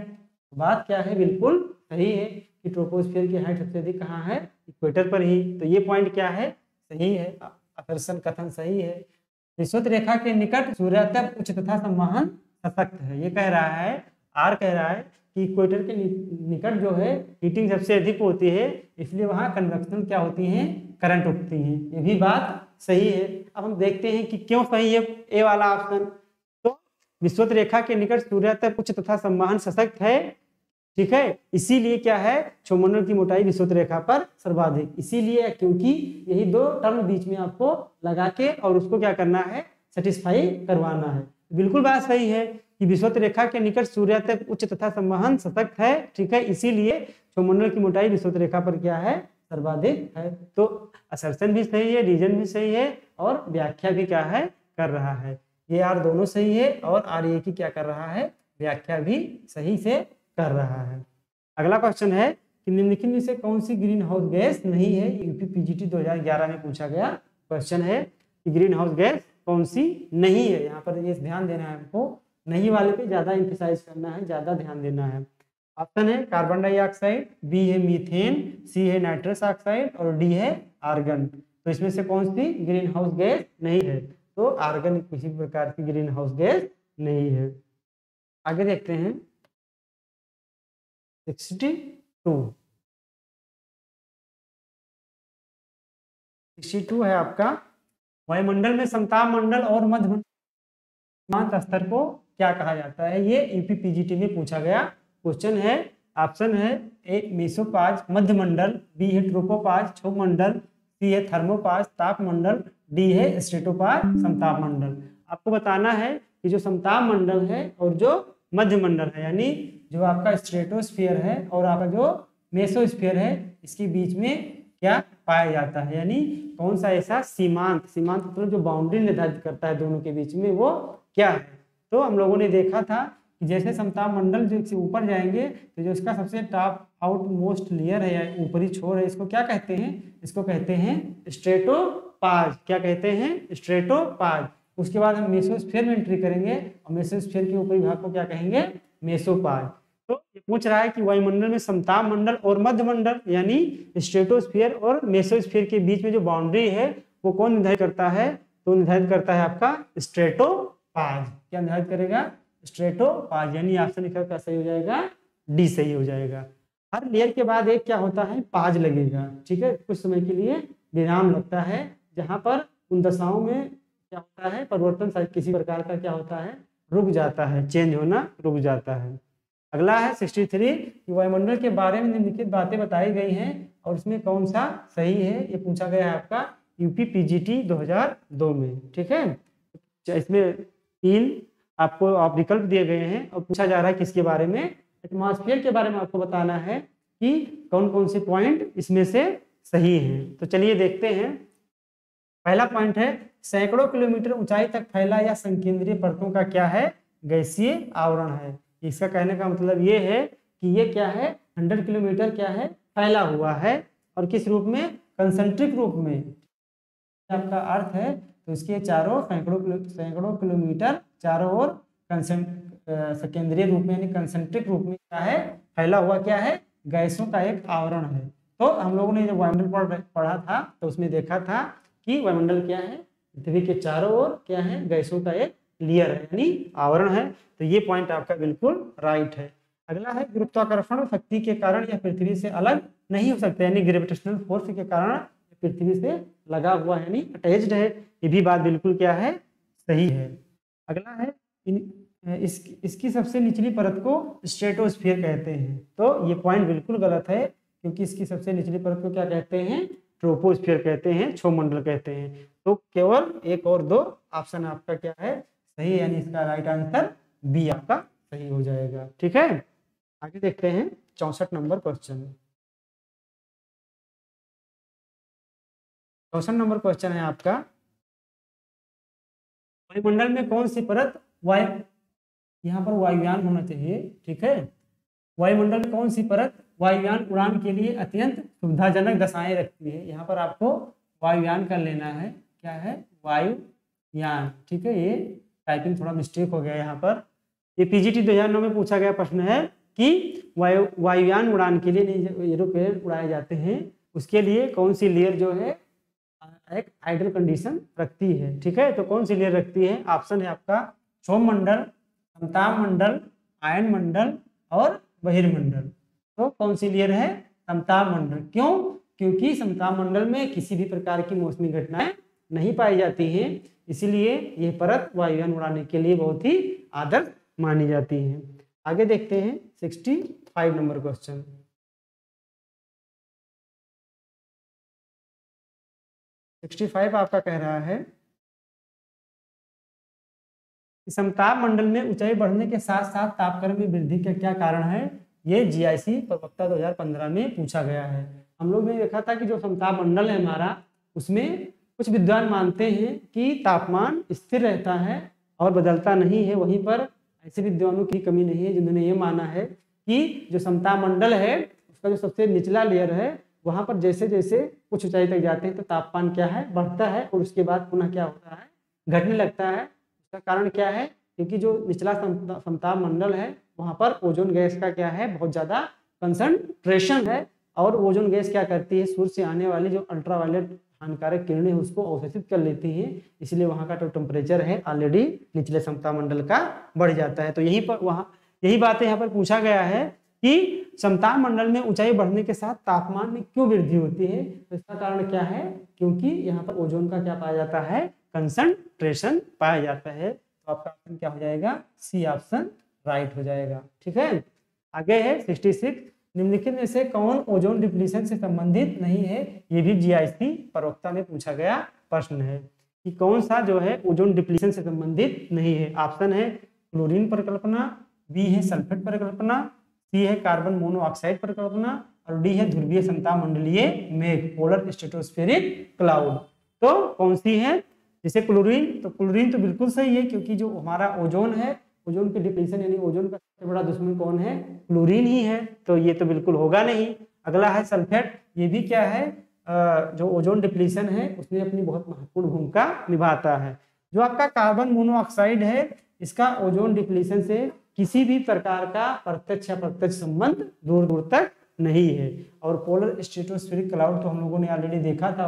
बात क्या है, बिल्कुल सही है कि ट्रोपोस्फियर की हाइट सबसे अधिक कहाँ है, इक्वेटर पर ही। तो ये पॉइंट क्या है, सही है, असर्शन कथन सही है। विषुवत रेखा के निकट सूर्यातप उच्च तथा संवहन सशक्त है। ये कह रहा है, आर कह रहा है कि इक्वेटर के निकट जो है हीटिंग सबसे अधिक होती है, इसलिए वहाँ कन्वेक्शन क्या होती है, करंट उठती है। ये भी बात सही है। अब हम देखते हैं कि क्यों सही है ए वाला ऑप्शन। तो विषुवत रेखा के निकट सूर्यातप उच्च तथा संवहन सशक्त है, ठीक है, इसीलिए क्या है, क्षोमंडल की मोटाई विषुवत रेखा पर सर्वाधिक, इसीलिए क्योंकि यही दो टर्म बीच में आपको लगा के और उसको क्या करना है, सेटिस्फाई करवाना है। बिल्कुल बात सही है कि विषुवत रेखा के निकट सूर्यातप उच्च तथा संवहन सशक्त है, ठीक है, इसीलिए क्षोमंडल की मोटाई विषुवत रेखा पर क्या है, सर्वाधिक है। तो असर्शन भी सही है, रीजन भी सही है और व्याख्या भी क्या है, कर रहा है। ये आर दोनों सही है और आर ए की क्या कर रहा है, व्याख्या भी सही से कर रहा है। अगला क्वेश्चन है कि निम्नलिखित में से कौन सी ग्रीन हाउस गैस नहीं है। यूपी पीजीटी 2011 में पूछा गया क्वेश्चन है कि ग्रीन हाउस गैस कौन सी नहीं है। यहाँ पर ये ध्यान देना है हमको, नहीं वाले पे ज्यादा एम्फेसाइज करना है, ज्यादा ध्यान देना है। ऑप्शन है कार्बन डाइऑक्साइड, बी है मीथेन, सी है नाइट्रस ऑक्साइड और डी है आर्गन। तो इसमें से कौन सी ग्रीन हाउस गैस नहीं है, तो आर्गन किसी प्रकार की ग्रीन हाउस गैस नहीं है। आगे देखते हैं 62 है आपका, वायुमंडल में समताप मंडल और मध्य सीमांत स्तर को क्या कहा जाता है। ये यूपी पीजीटी में पूछा गया क्वेश्चन है। ऑप्शन है ए मेसोपाज मध्य मंडल, बी है ट्रोपोपाज क्षोभ मंडल, सी है थर्मोपाज ताप मंडल, डी है स्ट्रेटोपाज समताप मंडल। आपको बताना है कि जो समताप मंडल है और जो मध्य मंडल है, यानी जो आपका स्ट्रेटोस्फीयर है और आपका जो मेसोस्फीयर है, इसके बीच में क्या पाया जाता है, यानी कौन सा ऐसा सीमांत, सीमांत मतलब जो बाउंड्री निर्धारित करता है दोनों के बीच में, वो क्या है। तो हम लोगों ने देखा था कि जैसे समताप मंडल जो ऊपर जाएंगे तो जो इसका सबसे टॉप आउट मोस्ट लेयर है या ऊपरी छोर है, इसको क्या कहते हैं, इसको कहते हैं स्ट्रेटोपाज। क्या कहते हैं, स्ट्रेटोपाज। उसके बाद हम मेसोस्फीयर में एंट्री करेंगे और मेसोस्फीयर के ऊपरी भाग को क्या कहेंगे, मेसोपाज। तो ये पूछ रहा है कि वायुमंडल में समताप मंडल और मध्य मंडल यानी स्ट्रेटोस्फीयर और मेसोस्फीयर के बीच में जो बाउंड्री है वो कौन निर्धारित करता है, तो निर्धारित करता है आपका स्ट्रेटोपाज। क्या निर्धारित करेगा, स्ट्रेटोपाज। यानी ऑप्शन इसका क्या सही हो जाएगा, डी सही हो जाएगा। हर लेयर के बाद एक क्या होता है, पाज लगेगा। ठीक है, कुछ समय के लिए विराम लगता है, जहां पर उन दशाओं में क्या होता है, परिवर्तन किसी प्रकार का क्या होता है, रुक जाता है, चेंज होना रुक जाता है। अगला है 63 कि वायुमंडल के बारे में निम्नलिखित बातें बताई गई हैं और इसमें कौन सा सही है। ये पूछा गया है आपका यूपी पीजीटी 2002 में। ठीक है, इसमें 3 आपको आप विकल्प दिए गए हैं और पूछा जा रहा है किसके बारे में, एटमॉस्फेयर के बारे में आपको बताना है कि कौन कौन से पॉइंट इसमें से सही हैं। तो चलिए देखते हैं। पहला पॉइंट है सैकड़ों किलोमीटर ऊंचाई तक फैला या संकेंद्रीय परतों का क्या है, गैसीय आवरण है। इसका कहने का मतलब ये है कि ये क्या है, 100 किलोमीटर क्या है, फैला हुआ है और किस रूप में, कंसेंट्रिक रूप में। आपका अर्थ है तो इसके चारों सैकड़ों किलोमीटर चारों ओर केंद्रीय रूप में यानी कंसेंट्रिक रूप में क्या है, फैला हुआ क्या है, गैसों का एक आवरण है। तो हम लोगों ने जब वायुमंडल पढ़ा था तो उसमें देखा था कि वायुमंडल क्या है, पृथ्वी के चारों ओर क्या है, गैसों का एक लेयर है यानी आवरण है। तो ये पॉइंट आपका बिल्कुल राइट है। अगला है गुरुत्वाकर्षण शक्ति के कारण यह पृथ्वी से अलग नहीं हो सकता, यानी ग्रेविटेशनल फोर्स के कारण पृथ्वी से लगा हुआ है यानी अटैच्ड है। ये भी बात बिल्कुल क्या है, सही है। अगला है इसकी सबसे निचली परत को स्ट्रेटोस्फीयर कहते हैं। तो ये पॉइंट बिल्कुल गलत है, क्योंकि इसकी सबसे निचली परत को क्या कहते हैं, ट्रोपोस्फीयर कहते हैं, क्षोभ मंडल कहते हैं। तो केवल 1 और 2 ऑप्शन आपका क्या है, सही है, यानी इसका राइट आंसर बी आपका सही हो जाएगा। ठीक है, आगे देखते हैं 64 नंबर क्वेश्चन। 64 नंबर क्वेश्चन है आपका, वायुमंडल में कौन सी परत यहाँ पर वायुयान होना चाहिए। ठीक है, वायुमंडल में कौन सी परत वायुयान उड़ान के लिए अत्यंत सुविधाजनक दशाएं रखती है। यहाँ पर आपको वायुयान कर लेना है, क्या है, वायुयान। ठीक है, ये टाइपिंग थोड़ा मिस्टेक हो गया यहाँ पर। ये पीजीटी 2009 में पूछा गया प्रश्न है कि वायुयान उड़ान के लिए एरोप्लेन उड़ाए जाते हैं, उसके लिए कौन सी लेयर जो है एक आइडल कंडीशन रखती है। ठीक है, तो कौन सी लेयर रखती है, ऑप्शन है आपका क्षोभ मंडल, समताप मंडल, आयन मंडल और बहिर्मंडल। तो कौन सी लेयर है, समताप मंडल। क्यों, क्योंकि समताप मंडल में किसी भी प्रकार की मौसमी घटनाएं नहीं पाई जाती हैं, इसीलिए यह परत वायुयान उड़ाने के लिए बहुत ही आदर्श मानी जाती है। आगे देखते हैं 65 नंबर क्वेश्चन। आपका कह रहा है समताप मंडल में ऊंचाई बढ़ने के साथ साथ तापक्रम में वृद्धि का क्या कारण है। ये जीआईसी प्रवक्ता 2015 में पूछा गया है। हम लोग ने देखा था कि जो समताप मंडल है हमारा, उसमें कुछ विद्वान मानते हैं कि तापमान स्थिर रहता है और बदलता नहीं है। वहीं पर ऐसे विद्वानों की कमी नहीं है जिन्होंने ये माना है कि जो समताप मंडल है उसका जो सबसे निचला लेयर है, वहां पर जैसे जैसे कुछ ऊंचाई तक जाते हैं तो तापमान क्या है, बढ़ता है और उसके बाद पुनः क्या होता है, घटने लगता है। उसका कारण क्या है, क्योंकि जो निचला समताप मंडल है वहां पर ओजोन गैस का क्या है, बहुत ज्यादा कंसंट्रेशन है। और ओजोन गैस क्या करती है, सूर्य से आने वाली जो अल्ट्रावायलेट हानिकारक किरणें उसको अवशोषित कर लेती हैं, इसलिए वहाँ का जो टेम्परेचर है ऑलरेडी निचले समता मंडल का बढ़ जाता है। तो यही बात यहाँ पर पूछा गया है कि समता मंडल में ऊंचाई बढ़ने के साथ तापमान में क्यों वृद्धि होती है। तो इसका कारण क्या है, क्योंकि यहाँ पर ओजोन का क्या पाया जाता है, कंसंट्रेशन पाया जाता है। तो आपका ऑप्शन क्या हो जाएगा, सी ऑप्शन राइट हो जाएगा। ठीक है, आगे है 66, निम्नलिखित में से कौन ओजोन डिप्लीशन से संबंधित नहीं है। ये भी जीआईसी परोक्ता में पूछा गया प्रश्न है कि कौन सा जो है ओजोन डिप्लीशन से संबंधित नहीं है। ऑप्शन है क्लोरीन परिकल्पना, बी है सल्फेट परिकल्पना, सी है कार्बन मोनोऑक्साइड परिकल्पना और डी है ध्रुवीय समता मंडलीय मेघ, पोलर स्ट्रेटोस्फेरिक क्लाउड। तो कौन सी है, जैसे क्लोरीन, तो क्लोरीन तो बिल्कुल सही है, क्योंकि जो हमारा ओजोन है, ओजोन की डिप्लीशन यानी ओजोन का सबसे बड़ा दुश्मन कौन है, क्लोरीन ही है, तो ये तो बिल्कुल होगा नहीं। अगला है सल्फेट, ये भी क्या है, जो ओजोन डिप्लीशन है उसमें अपनी बहुत महत्वपूर्ण भूमिका निभाता है। जो आपका कार्बन मोनोऑक्साइड है, इसका ओजोन डिप्लीशन से किसी भी प्रकार का प्रत्यक्ष या अप्रत्यक्ष संबंध दूर दूर तक नहीं है। और पोलर स्ट्रेटोस्फेरिक क्लाउड तो हम लोगों ने ऑलरेडी देखा था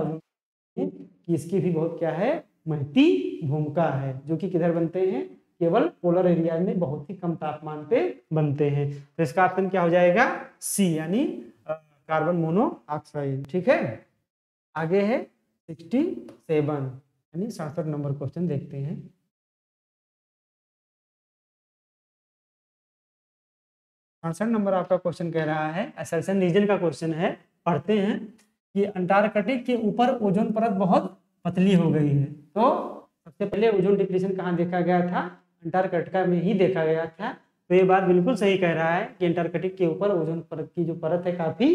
कि इसकी भी बहुत क्या है, महती भूमिका है, जो कि किधर बनते हैं, केवल पोलर एरिया में बहुत ही कम तापमान पे बनते हैं। तो इसका ऑप्शन क्या हो जाएगा, सी यानी कार्बन मोनोऑक्साइड। ठीक है, आगे है 67 यानी 67 नंबर क्वेश्चन देखते हैं। 68 नंबर आपका क्वेश्चन कह रहा है, असर्शन रीजन का क्वेश्चन है। पढ़ते हैं कि अंटार्कटिक के ऊपर ओजोन परत बहुत पतली हो गई है। तो सबसे पहले ओजोन डिप्लीशन कहाँ देखा गया था, अंटार्कटिका में ही देखा गया था। तो ये बात बिल्कुल सही कह रहा है कि अंटार्कटिक के ऊपर ओजोन परत की जो परत है काफी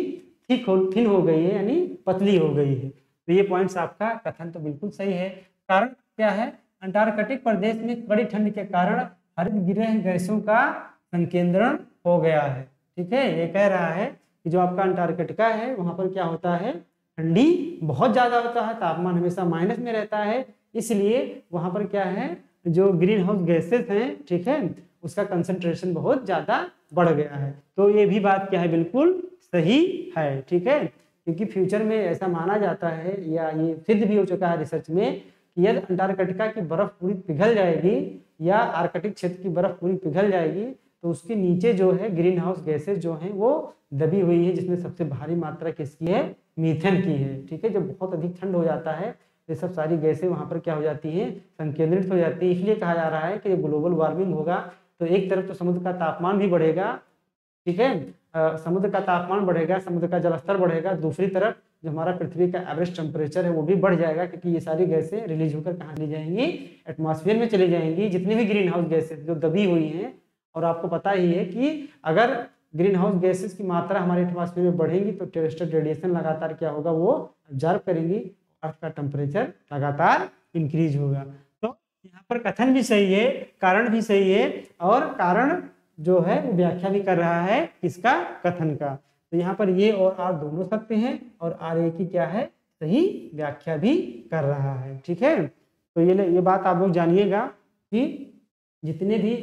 थिन हो गई है, यानी पतली हो गई है। तो ये पॉइंट्स आपका कथन तो बिल्कुल सही है। कारण क्या है, अंटार्कटिक प्रदेश में कड़ी ठंड के कारण हरित गृह गैसों का संकेंद्रण हो गया है। ठीक है, ये कह रहा है कि जो आपका अंटार्कटिका है वहां पर क्या होता है, ठंडी बहुत ज्यादा होता है, तापमान हमेशा माइनस में रहता है, इसलिए वहां पर क्या है, जो ग्रीन हाउस गैसेस हैं, ठीक है, उसका कंसंट्रेशन बहुत ज्यादा बढ़ गया है। तो ये भी बात क्या है, बिल्कुल सही है। ठीक है, क्योंकि फ्यूचर में ऐसा माना जाता है या ये सिद्ध भी हो चुका है रिसर्च में कि यदि अंटार्कटिका की बर्फ पूरी पिघल जाएगी या आर्कटिक क्षेत्र की बर्फ पूरी पिघल जाएगी तो उसके नीचे जो है ग्रीन हाउस गैसेज जो हैं वो दबी हुई है, जिसमें सबसे भारी मात्रा किसकी है, मीथेन की है। ठीक है, जब बहुत अधिक ठंड हो जाता है ये सब सारी गैसें वहाँ पर क्या हो जाती हैं, संकेंद्रित हो जाती है। इसलिए कहा जा रहा है कि जब ग्लोबल वार्मिंग होगा तो एक तरफ तो समुद्र का तापमान भी बढ़ेगा, ठीक है, समुद्र का तापमान बढ़ेगा, समुद्र का जलस्तर बढ़ेगा, दूसरी तरफ जो हमारा पृथ्वी का एवरेज टेम्परेचर है वो भी बढ़ जाएगा, क्योंकि ये सारी गैसें रिलीज होकर कहाँ चली जाएंगी, एटमॉस्फेयर में चली जाएंगी। जितनी भी ग्रीन हाउस गैसेज जो दबी हुई हैं, और आपको पता ही है कि अगर ग्रीन हाउस गैसेस की मात्रा हमारे एटमॉस्फेयर में बढ़ेगी तो टेरेस्ट्रियल रेडिएशन लगातार क्या होगा, वो ऑब्जर्व करेंगी, अर्थ का टेम्परेचर लगातार इंक्रीज होगा। तो यहाँ पर कथन भी सही है, कारण भी सही है, और कारण जो है वो व्याख्या भी कर रहा है किसका, कथन का। तो यहाँ पर ये और आर दोनों सत्य हैं और आर ए की क्या है, सही व्याख्या भी कर रहा है। ठीक है, तो ये बात आप लोग जानिएगा कि जितने भी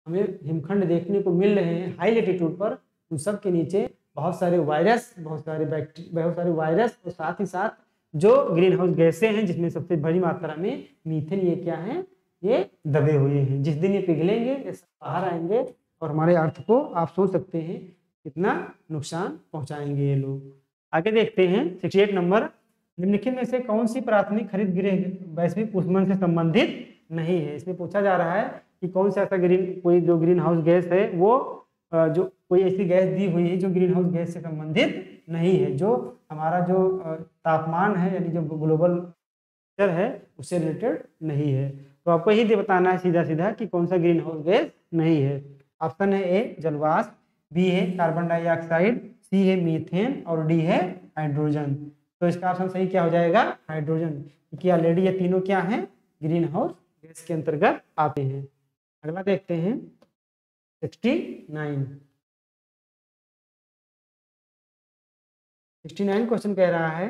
हमें हिमखंड देखने को मिल रहे हैं हाई लेटीट्यूड पर, उन सब के नीचे बहुत सारे वायरस, बहुत सारे वायरस और साथ ही साथ जो ग्रीन हाउस गैसें हैं जिसमें सबसे बड़ी मात्रा में मीथेन, ये क्या है, ये दबे हुए हैं। जिस दिन ये पिघलेंगे, ये बाहर आएंगे और हमारे अर्थ को आप सोच सकते हैं कितना नुकसान पहुंचाएंगे ये लोग। आगे देखते हैं 68 नंबर, निम्नलिखित में से कौन सी प्राथमिक हरित गृह वैश्विक ऊष्मन से संबंधित नहीं है। इसमें पूछा जा रहा है कि कौन सा ऐसा कोई जो ग्रीन हाउस गैस है वो जो कोई ऐसी गैस दी हुई है जो ग्रीन हाउस गैस से संबंधित नहीं है, जो हमारा जो तापमान है यानी जो ग्लोबल टेम्परेचर है उससे रिलेटेड नहीं है। तो आपको यही बताना है सीधा सीधा कि कौन सा ग्रीन हाउस गैस नहीं है। ऑप्शन है ए जलवाष्प, बी है कार्बन डाइऑक्साइड, सी है मीथेन और डी है हाइड्रोजन। तो इसका ऑप्शन सही क्या हो जाएगा, हाइड्रोजन, क्योंकि ऑलरेडी ये तीनों क्या हैं, ग्रीन हाउस गैस के अंतर्गत आते हैं। अगला देखते हैं 69 क्वेश्चन कह रहा है,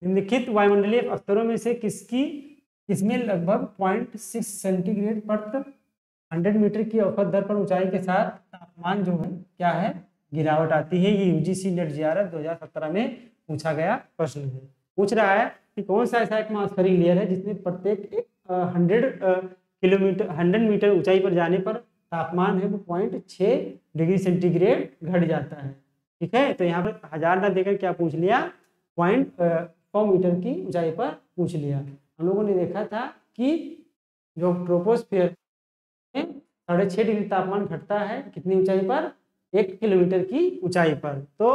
निम्नलिखित वायुमंडलीय स्तरों में से किसमें लगभग 0.6 सेंटीग्रेड प्रति 100 मीटर की औसत दर पर ऊंचाई के साथ तापमान जो है क्या है, गिरावट आती है। ये यूजीसी नेट जीआरएफ 2017 में पूछा गया प्रश्न है। पूछ रहा है कि कौन सा ऐसा एटमॉस्फेरिक लेयर है जिसमें प्रत्येक 100 मीटर ऊंचाई पर जाने पर तापमान है वो 0.6 डिग्री सेंटीग्रेड घट जाता है। ठीक है, तो यहाँ पर 1000 ना देकर क्या पूछ लिया, 100 मीटर की ऊंचाई पर पूछ लिया। हम लोगों ने देखा था कि जो ट्रोपोस्फियर में 6.5 डिग्री तापमान घटता है कितनी ऊंचाई पर, 1 किलोमीटर की ऊंचाई पर। तो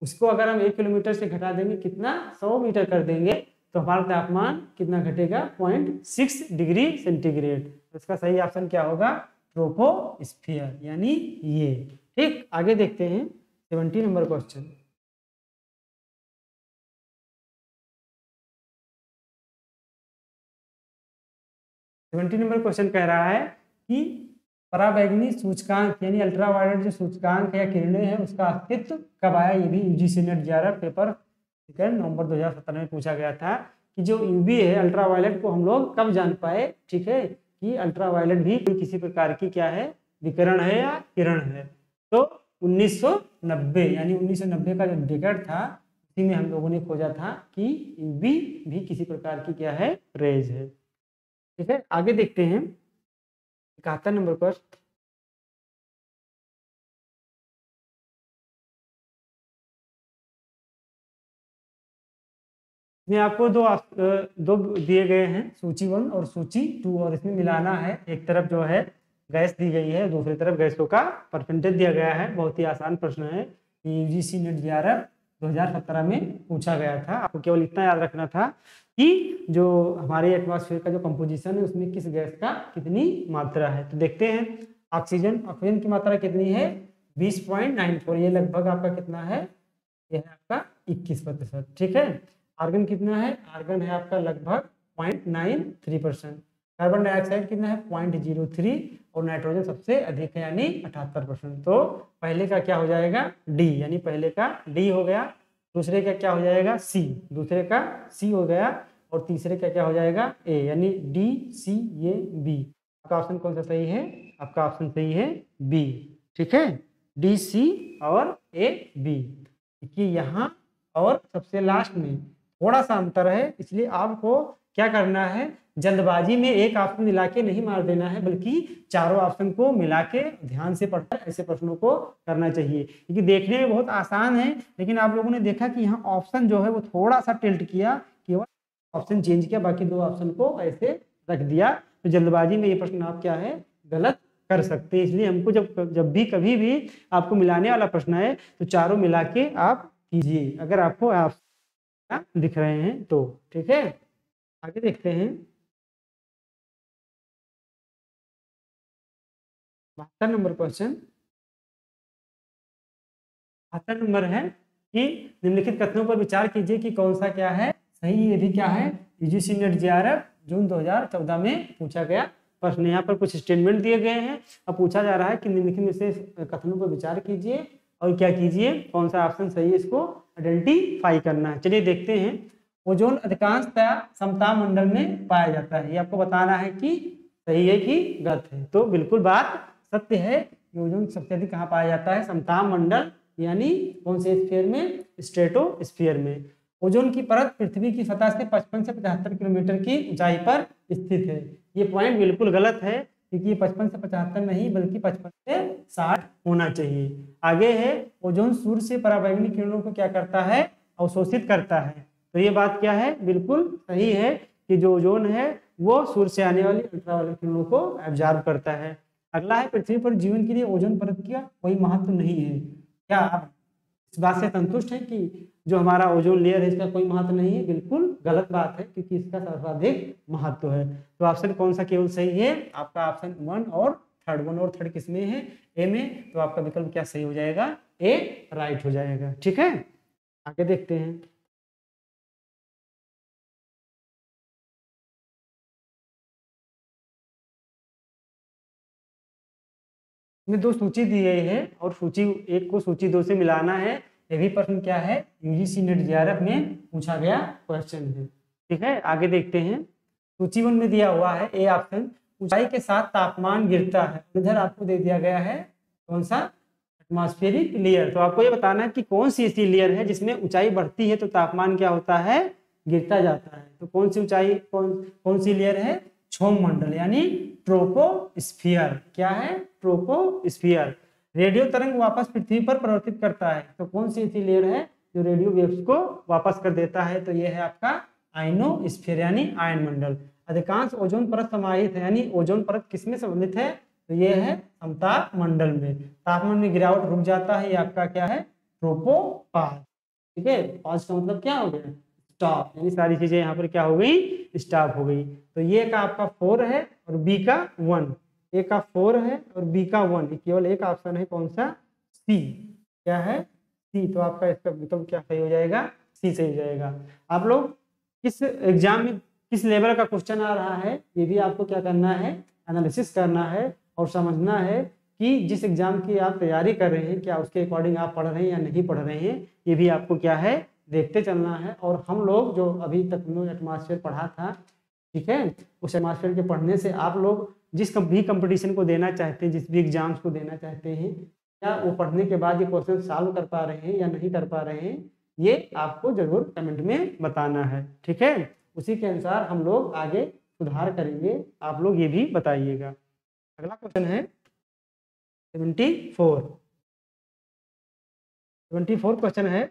उसको अगर हम 1 किलोमीटर से घटा देंगे कितना, 100 मीटर कर देंगे, तो हमारा तापमान कितना घटेगा, 0.6 डिग्री सेंटीग्रेड। तो इसका सही ऑप्शन क्या होगा, ट्रोपोस्फियर, यानी ये। ठीक, आगे देखते हैं 70 नंबर क्वेश्चन। 70 नंबर क्वेश्चन कह रहा है कि पराबैंगनी सूचकांक यानी अल्ट्रावायलेट जो सूचकांक है या किरणें हैं उसका अस्तित्व कब आया। ये भी यूजीसी नेट 11 पेपर 2 नवंबर 2017 में पूछा गया था कि जो यूवी है अल्ट्रावायलेट को हम लोग कब जान पाए। ठीक है, कि अल्ट्रावायलेट भी किसी प्रकार की क्या है, विकिरण है या किरण है। तो 1990 यानी 1990 का जो डिकेड था उसी में हम लोगों ने खोजा था कि यूवी भी किसी प्रकार की क्या है, रेज है। ठीक है, आगे देखते हैं 71 नंबर पर। इसमें आपको दो दिए गए हैं, सूची 1 और सूची 2, और इसमें मिलाना है। एक तरफ जो है गैस दी गई है, दूसरी तरफ गैसों का परसेंटेज दिया गया है। बहुत ही आसान प्रश्न है, यूजीसी नेट 11 2017 में पूछा गया था। आपको केवल इतना याद रखना था कि जो हमारे एटमॉस्फेयर का जो कंपोजिशन है उसमें किस गैस का कितनी मात्रा है। तो देखते हैं, ऑक्सीजन की मात्रा कितनी है, 20.94, ये लगभग आपका कितना है, यह है आपका 21%। ठीक है, आर्गन कितना है, आर्गन है आपका लगभग 0.93%। कार्बन डाइऑक्साइड कितना है, 0.03, और नाइट्रोजन सबसे अधिक है यानी 78%। तो पहले का क्या हो जाएगा, डी, यानी पहले का डी हो गया, दूसरे का क्या हो जाएगा, सी, दूसरे का सी हो गया, और तीसरे का क्या हो जाएगा, ए, यानी डी सी ये बी। आपका ऑप्शन कौन सा सही है, आपका ऑप्शन सही है बी। ठीक है, डी सी और ए बी। देखिए यहाँ और सबसे लास्ट में थोड़ा सा अंतर है, इसलिए आपको क्या करना है, जल्दबाजी में एक ऑप्शन मिला के नहीं मार देना है, बल्कि चारों ऑप्शन को मिला के ध्यान से पढ़कर ऐसे प्रश्नों को करना चाहिए। क्योंकि देखने में बहुत आसान है, लेकिन आप लोगों ने देखा कि यहाँ ऑप्शन जो है वो थोड़ा सा टिल्ट किया, केवल ऑप्शन चेंज किया, बाकी दो ऑप्शन को ऐसे रख दिया। तो जल्दबाजी में ये प्रश्न आप क्या है, गलत कर सकते हैं। इसलिए हमको जब भी कभी भी आपको मिलाने वाला प्रश्न है तो चारों मिला के आप कीजिए, अगर आपको आप दिख रहे हैं तो। ठीक है, आगे देखते हैं 72 नंबर क्वेश्चन। 72 नंबर है कि निम्नलिखित कथनों पर विचार कीजिए कि कौन सा क्या है सही। ये भी क्या है, यूजीसी नेट 11 जून 2014 में पूछा गया प्रश्न। यहाँ पर कुछ स्टेटमेंट दिए गए हैं, अब पूछा जा रहा है कि निम्नलिखित में से कथनों पर विचार कीजिए और क्या कीजिए, कौन सा ऑप्शन सही है, इसको आइडेंटिफाई करना है। चलिए देखते हैं, ओजोन अधिकांशतः समताप मंडल में पाया जाता है। ये आपको बताना है कि सही है कि गलत है। तो बिल्कुल बात सत्य है, ओजोन सबसे अधिक कहाँ पाया जाता है, समताप मंडल, यानी कौन से स्फीयर में, स्ट्रेटोस्फीयर में। ओजोन की परत पृथ्वी की सतह से 55 से 75 किलोमीटर की ऊंचाई पर स्थित है। ये पॉइंट बिल्कुल गलत है, क्योंकि ये 55 से 75 नहीं बल्कि 55 से 60 होना चाहिए। आगे है, ओजोन सूर्य से पराबैंगनी किरणों को क्या करता है, अवशोषित करता है। तो ये बात क्या है, बिल्कुल सही है कि जो ओजोन है वो सूर्य से आने वाली अल्ट्रावायलेट किरणों को एब्जॉर्ब करता है। अगला है, पृथ्वी पर जीवन के लिए ओजोन परत का कोई महत्व नहीं है। क्या आप इस बात से संतुष्ट हैं कि जो हमारा ओजोन लेयर है इसका कोई महत्व नहीं है? बिल्कुल गलत बात है, क्योंकि इसका सर्वाधिक महत्व है। तो ऑप्शन कौन सा केवल सही है, आपका ऑप्शन 1 और थर्ड किसमें है, ए में। तो आपका विकल्प क्या सही हो जाएगा, ए राइट हो जाएगा। ठीक है, आगे देखते हैं। इसमें दो सूची दी गई है और सूची 1 को सूची 2 से मिलाना है। ये भी प्रश्न क्या है, यूजीसी नेट 11 में पूछा गया क्वेश्चन है। ठीक है, आगे देखते हैं। सूची 1 में दिया हुआ है ए ऑप्शन, ऊंचाई के साथ तापमान गिरता है। इधर आपको दे दिया गया है कौन सा, एटमॉस्फेरिक लेयर। तो आपको ये बताना है कि कौन सी ऐसी लेयर है जिसमें ऊंचाई बढ़ती है तो तापमान क्या होता है, गिरता जाता है। तो कौन सी ऊंचाई कौन सी लेयर है? क्षोभ मंडल यानी ट्रोपोस्फियर। क्या है? ट्रोपोस्फियर। रेडियो तरंग वापस पृथ्वी पर परिवर्तित करता है। तो कौन सी ऐसी लेयर है जो रेडियो वेव्स को वापस कर देता है? तो यह है आपका आयनोस्फीयर यानी आयन मंडल। अधिकांश ओजोन परत समाहित है, यानी ओजोन परत किसमें संबंधित है? तो यह है समताप मंडल में। तापमान में गिरावट रुक जाता है, ये आपका क्या है? ट्रोपोपाज। ठीक है, पाज का मतलब क्या हो गया? स्टॉप, यानी सारी चीजें यहाँ पर क्या हो गई? स्टॉप हो गई। तो ये का आपका 4 है और बी का 1। ए का 4 है और बी का 1। केवल एक ऑप्शन है, कौन सा? सी। क्या है? सी। तो आपका इसका मतलब क्या सही हो जाएगा? सी सही हो जाएगा। आप लोग किस एग्जाम में किस लेवल का क्वेश्चन आ रहा है, ये भी आपको क्या करना है? एनालिसिस करना है और समझना है कि जिस एग्जाम की आप तैयारी कर रहे हैं, क्या उसके अकॉर्डिंग आप पढ़ रहे हैं या नहीं पढ़ रहे हैं, ये भी आपको क्या है? देखते चलना है। और हम लोग जो अभी तक एटमॉस्फेयर पढ़ा था, ठीक है, उस एटमॉस्फेयर के पढ़ने से आप लोग जिस भी कंपटीशन को देना चाहते हैं, जिस भी एग्जाम्स को देना चाहते हैं, क्या वो पढ़ने के बाद ये क्वेश्चन सॉल्व कर पा रहे हैं या नहीं कर पा रहे हैं, ये आपको जरूर कमेंट में बताना है। ठीक है, उसी के अनुसार हम लोग आगे सुधार करेंगे, आप लोग ये भी बताइएगा। अगला क्वेश्चन है 74। 74 क्वेश्चन है,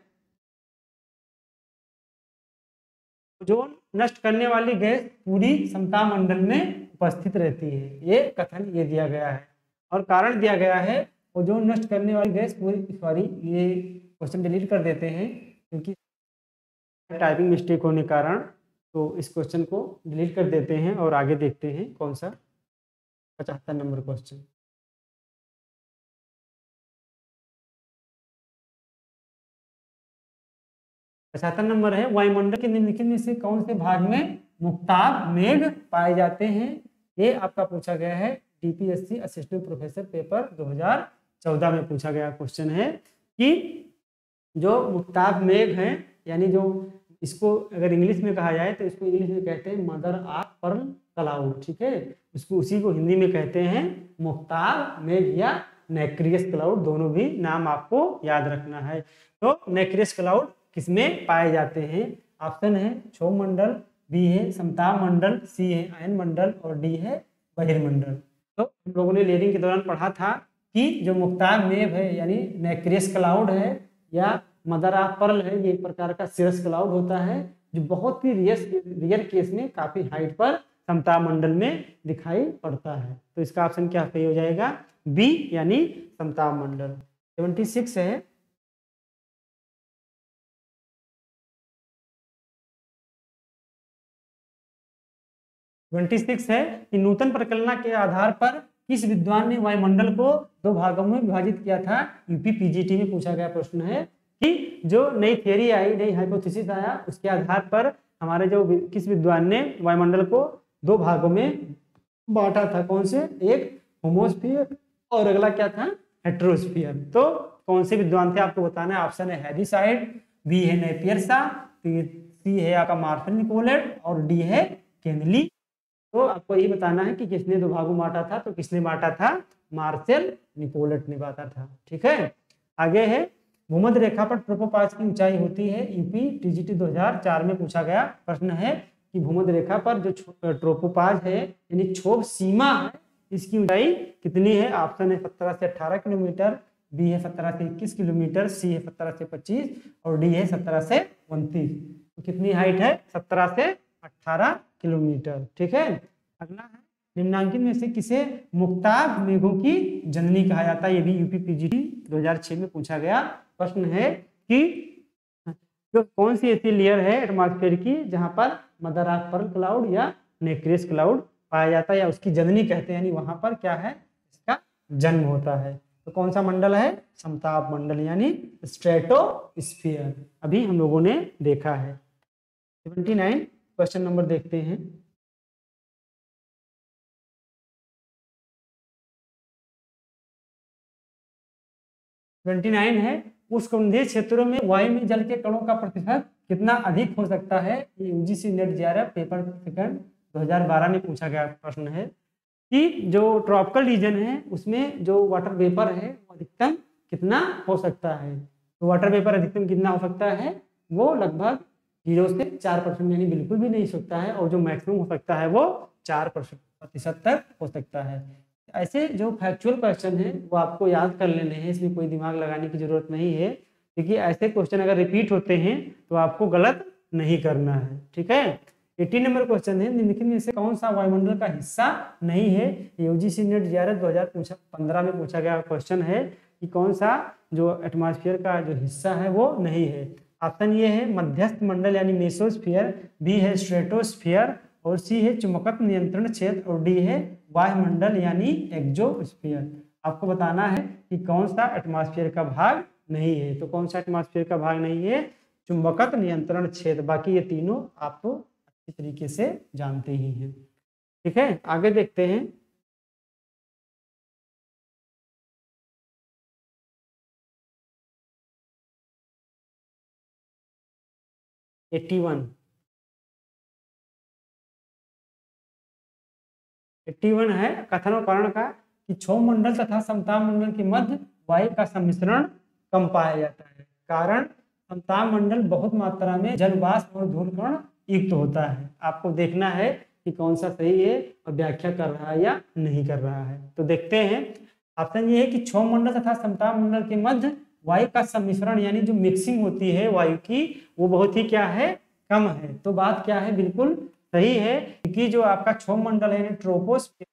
ओजोन नष्ट करने वाली गैस पूरी समताप मंडल में उपस्थित रहती है। ये कथन ये दिया गया है और कारण दिया गया है ओजोन नष्ट करने वाली गैस पूरी, सॉरी ये क्वेश्चन डिलीट कर देते हैं क्योंकि टाइपिंग मिस्टेक होने के कारण, तो इस क्वेश्चन को डिलीट कर देते हैं और आगे देखते हैं कौन सा 75 नंबर क्वेश्चन। पचहत्तर नंबर है, वायुमंडल के निम्नलिखित में से कौन से भाग में मुक्ताब मेघ पाए जाते हैं? ये आपका पूछा गया है डीपीएससी असिस्टेंट प्रोफेसर पेपर 2014 में पूछा गया क्वेश्चन है कि जो मुक्ताब मेघ हैं, यानी जो इसको अगर इंग्लिश में कहा जाए तो इसको इंग्लिश में कहते हैं मदर ऑफ पर्ल क्लाउड। ठीक है, उसको उसी को हिंदी में कहते हैं मुक्ताब मेघ या नेक्रियस क्लाउड, दोनों भी नाम आपको याद रखना है। तो नेक्रियस क्लाउड किसमें पाए जाते हैं? ऑप्शन है क्षोभ मंडल, बी है समताप मंडल, सी है आयन मंडल और डी है बहिर्मंडल। तो हम लोगों ने लेयरिंग के दौरान पढ़ा था कि जो मुक्ताब मेघ है यानी नेक्रियस क्लाउड है या मदर ऑफ पर्ल है, ये एक प्रकार का सिरस क्लाउड होता है जो बहुत ही रियर केस में काफी हाइट पर समताप मंडल में दिखाई पड़ता है। तो इसका ऑप्शन क्या सही हो जाएगा? बी यानी समताप मंडल। 76 है, 26 है कि नूतन परिकल्पना के आधार पर किस विद्वान ने वायुमंडल को 2 भागों में विभाजित किया था? यूपी पीजीटी में पूछा गया प्रश्न है कि जो नई थियरी आई, नई हाइपोथेसिस आया, उसके आधार पर हमारे जो किस विद्वान ने वायुमंडल को 2 भागों में बांटा था? कौन से? एक होमोस्फीयर और अगला क्या था? हेट्रोस्फीयर। तो कौन से विद्वान थे आपको बताना है। ऑप्शन है हैवीसाइड, बी है नेपियर शाह, सी है आपका मार्शल निकोलेट और डी है केनली। तो आपको ये बताना है कि किसने 2 भागों में बांटा था। तो किसने बांटा था? मार्शल निकोलेट ने बांटा था। ठीक है, आगे है भूमध्य रेखा पर ट्रोपोपाज की ऊंचाई होती है। यूपी टीजीटी 2004 में पूछा गया प्रश्न है कि भूमध्य रेखा पर जो ट्रोपोपाज है यानी क्षोभ सीमा है, इसकी ऊंचाई कितनी है? ऑप्शन है 17 से 18 किलोमीटर, बी है 17 से 21 किलोमीटर, सी है 17 से 25 और डी है 17 से 29। तो कितनी हाइट है? 17 से 18 किलोमीटर। ठीक है, अगला है निम्नांकित में से किसे मुक्ताब मेघों की जननी कहा जाता है? ये भी यूपी पीजीटी 2006 में पूछा गया प्रश्न है कि जो कौन सी ऐसी लेयर है एटमॉस्फेयर की जहां पर मदर ऑफ पर्ल क्लाउड या नेक्रियस क्लाउड पाया जाता है या उसकी जननी कहते हैं, यानी वहां पर क्या है? इसका जन्म होता है। तो कौन सा मंडल है? समताप मंडल यानी स्ट्रेटोस्फीयर, अभी हम लोगों ने देखा है। 79 क्वेश्चन नंबर देखते हैं। ट्वेंटी है, उष्णकटिबंधीय क्षेत्रों में वायु में जल के कणों का प्रतिशत कितना अधिक हो सकता है? UGC NET JRF paper second 2012 में पूछा गया प्रश्न है कि जो ट्रॉपिकल रीजन है उसमें जो वाटर वेपर है अधिकतम कितना हो सकता है? तो वाटर वेपर अधिकतम कितना हो सकता है? वो लगभग 0 से 4% यानी बिल्कुल भी नहीं हो सकता है, और जो मैक्सिमम हो सकता है वो 4% तक हो सकता है। ऐसे जो फैक्चुअल क्वेश्चन है वो आपको याद कर लेने हैं, इसमें कोई दिमाग लगाने की जरूरत नहीं है, क्योंकि ऐसे क्वेश्चन अगर रिपीट होते हैं तो आपको गलत नहीं करना है। ठीक है, 18 नंबर क्वेश्चन है, निम्नलिखित में से कौन सा वायुमंडल का हिस्सा नहीं है। यूजीसी नेट JRF 2015 में पूछा गया क्वेश्चन है कि कौन सा जो एटमॉस्फेयर का जो हिस्सा है वो नहीं है। ऑप्शन ये है मध्यस्थ मंडल यानी मेसोस्फीयर, बी है स्ट्रेटोस्फीयर, और सी है चुंबकत्व नियंत्रण क्षेत्र, और डी है वायुमंडल यानी एक्सोस्फीयर। आपको बताना है कि कौन सा एटमॉस्फेयर का भाग नहीं है। तो कौन सा एटमॉस्फेयर का भाग नहीं है? चुंबकत्व नियंत्रण क्षेत्र। बाकी ये तीनों आप तो अच्छी तरीके से जानते ही हैं। ठीक है, आगे देखते हैं। एट्टी वन है कथन और कारण का कि क्षोभ मंडल तथा समताप मंडल के मध्य वायु का सम्मिश्रण कम पाया जाता है। कारण समताप मंडल बहुत मात्रा में जल वाष्प और धूल कण युक्त होता है। आपको देखना है कि कौन सा सही है और व्याख्या कर रहा है या नहीं कर रहा है। तो देखते हैं। ऑप्शन ये है कि क्षोभ मंडल तथा समताप मंडल के मध्य वायु का सम्मिश्रण यानी जो मिक्सिंग होती है वायु की वो बहुत ही क्या है, कम है। तो बात क्या है, बिल्कुल सही है, क्योंकि जो आपका क्षोभ मंडल है ट्रोपोस्फीयर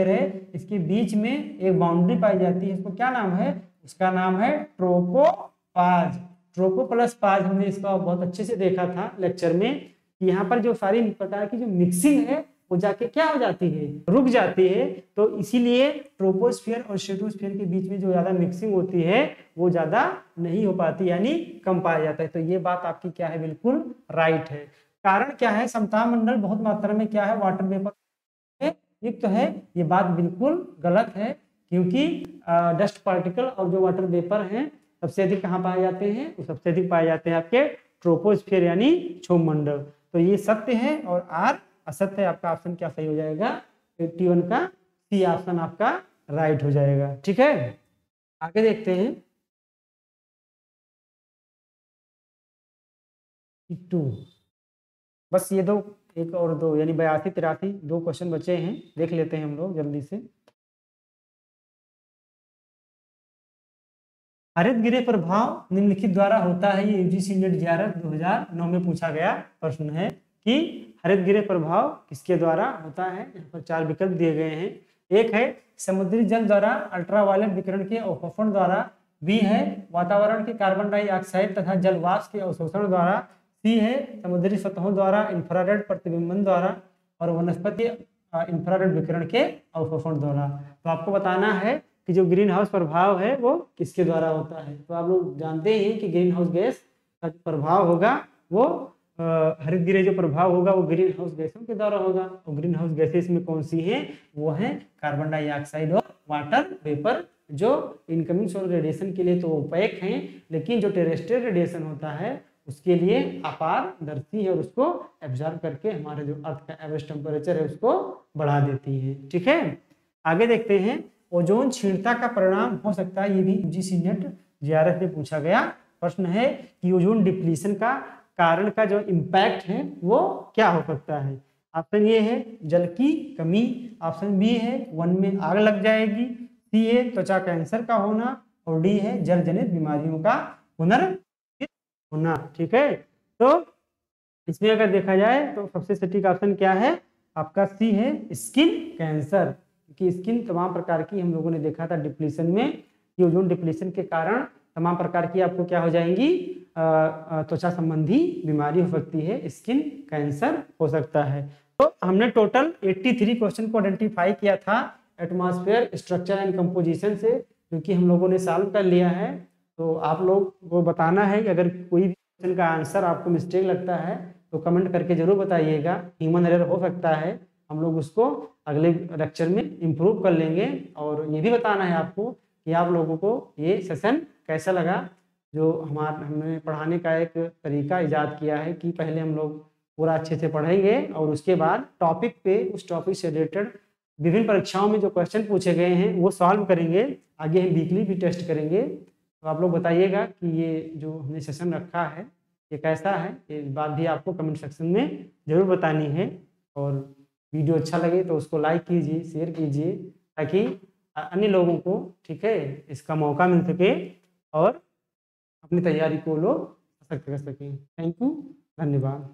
है, इसके बीच में एक बाउंड्री पाई जाती है। इसको क्या नाम है? उसका नाम है ट्रोपोपाज। ट्रोपो प्लस पाज, हमने इसका बहुत अच्छे से देखा था लेक्चर में कि यहाँ पर जो सारी प्रकार की जो मिक्सिंग है वो जाके क्या हो जाती है, रुक जाती है। तो इसीलिए ट्रोपोस्फीयर और स्ट्रेटोस्फीयर के बीच में जो ज्यादा मिक्सिंग होती है वो ज्यादा नहीं हो पाती, यानी कम पाया जाता है। तो ये बात आपकी क्या है, बिल्कुल राइट है। कारण क्या है, समताप मंडल बहुत मात्रा में क्या है, वाटर वेपर युक्त है। ये बात बिल्कुल गलत है, क्योंकि डस्ट पार्टिकल और जो वाटर वेपर हैं सबसे अधिक कहाँ पाए जाते हैं? वो सबसे अधिक पाए जाते हैं आपके ट्रोपोस्फीयर यानी क्षोभ मंडल। तो ये सत्य है और आर असत्य है। आपका ऑप्शन क्या सही हो जाएगा? 81 का सी ऑप्शन आपका राइट हो जाएगा। ठीक है, आगे देखते हैं। 2 बस ये दो, एक और दो, यानी 82 83 दो क्वेश्चन बचे हैं, देख लेते हैं हम लोग जल्दी से। हरित गृह प्रभाव निम्नलिखित द्वारा होता है। ये यूजीसी नेट JRF 2009 में पूछा गया प्रश्न है कि हरित गृह प्रभाव किसके द्वारा होता है। यहाँ पर 4 विकल्प दिए गए हैं। एक है समुद्री जल द्वारा अल्ट्रावायलेट विकिरण के अवशोषण द्वारा, बी है वातावरण के कार्बन डाइऑक्साइड तथा जल वाष्प के अवशोषण द्वारा, सी है समुद्री सतहों द्वारा इंफ्रारेड प्रतिबिंबन द्वारा, और वनस्पति इंफ्रारेड विकिरण के अवशोषण द्वारा। तो आपको बताना है कि जो ग्रीन हाउस प्रभाव है वो किसके द्वारा होता है। तो आप लोग जानते हैं कि ग्रीन हाउस गैस का प्रभाव होगा वो हरित गृह जो प्रभाव होगा वो ग्रीन हाउस गैसों के द्वारा होगा। और ग्रीन हाउस गैसेस में कौन सी है? वो है कार्बन डाइऑक्साइड और वाटर वेपर, जो इनकमिंग सोलर रेडिएशन के लिए तो ओपेक हैं, लेकिन जो टेरेस्ट्रियल रेडिएशन होता है उसके लिए अपारदर्शी है और उसको एब्जॉर्ब करके हमारे जो अर्थ का एवरेज टेम्परेचर है उसको बढ़ा देती है। ठीक है, आगे देखते हैं। ओजोन क्षीणता का परिणाम हो सकता है, ये भी यूजीसी नेट JRF में पूछा गया प्रश्न है कि ओजोन डिप्लीशन का कारण का जो इम्पैक्ट है वो क्या हो सकता है। ऑप्शन ए है जल की कमी, ऑप्शन बी है वन में आग लग जाएगी, सी है त्वचा कैंसर का होना, और डी है जल जनित बीमारियों का पुनर्जित होना। ठीक है, तो इसमें अगर देखा जाए तो सबसे सटीक ऑप्शन क्या है? आपका सी है स्किन कैंसर, कि स्किन तमाम प्रकार की हम लोगों ने देखा था डिप्लीशन में कि ओजोन डिप्लीशन के कारण तमाम प्रकार की आपको क्या हो जाएंगी, त्वचा संबंधी बीमारी हो सकती है, स्किन कैंसर हो सकता है। तो हमने टोटल 83 क्वेश्चन को आइडेंटिफाई किया था एटमॉस्फेयर स्ट्रक्चर एंड कंपोजिशन से, क्योंकि हम लोगों ने सॉल्व कर लिया है। तो आप लोग को बताना है कि अगर कोई भी क्वेश्चन का आंसर आपको मिस्टेक लगता है तो कमेंट करके जरूर बताइएगा। ह्यूमन एरर हो सकता है, हम लोग उसको अगले लेक्चर में इम्प्रूव कर लेंगे। और ये भी बताना है आपको कि आप लोगों को ये सेशन कैसा लगा। जो हमने पढ़ाने का एक तरीका इजाद किया है कि पहले हम लोग पूरा अच्छे से पढ़ेंगे और उसके बाद टॉपिक पे, उस टॉपिक से रिलेटेड विभिन्न परीक्षाओं में जो क्वेश्चन पूछे गए हैं वो सॉल्व करेंगे। आगे हम वीकली भी टेस्ट करेंगे। तो आप लोग बताइएगा कि ये जो हमने सेशन रखा है ये कैसा है, ये बात भी आपको कमेंट सेक्शन में ज़रूर बतानी है। और वीडियो अच्छा लगे तो उसको लाइक कीजिए, शेयर कीजिए, ताकि अन्य लोगों को, ठीक है, इसका मौका मिल सके और अपनी तैयारी को लोग सशक्त कर सकें। थैंक यू, धन्यवाद।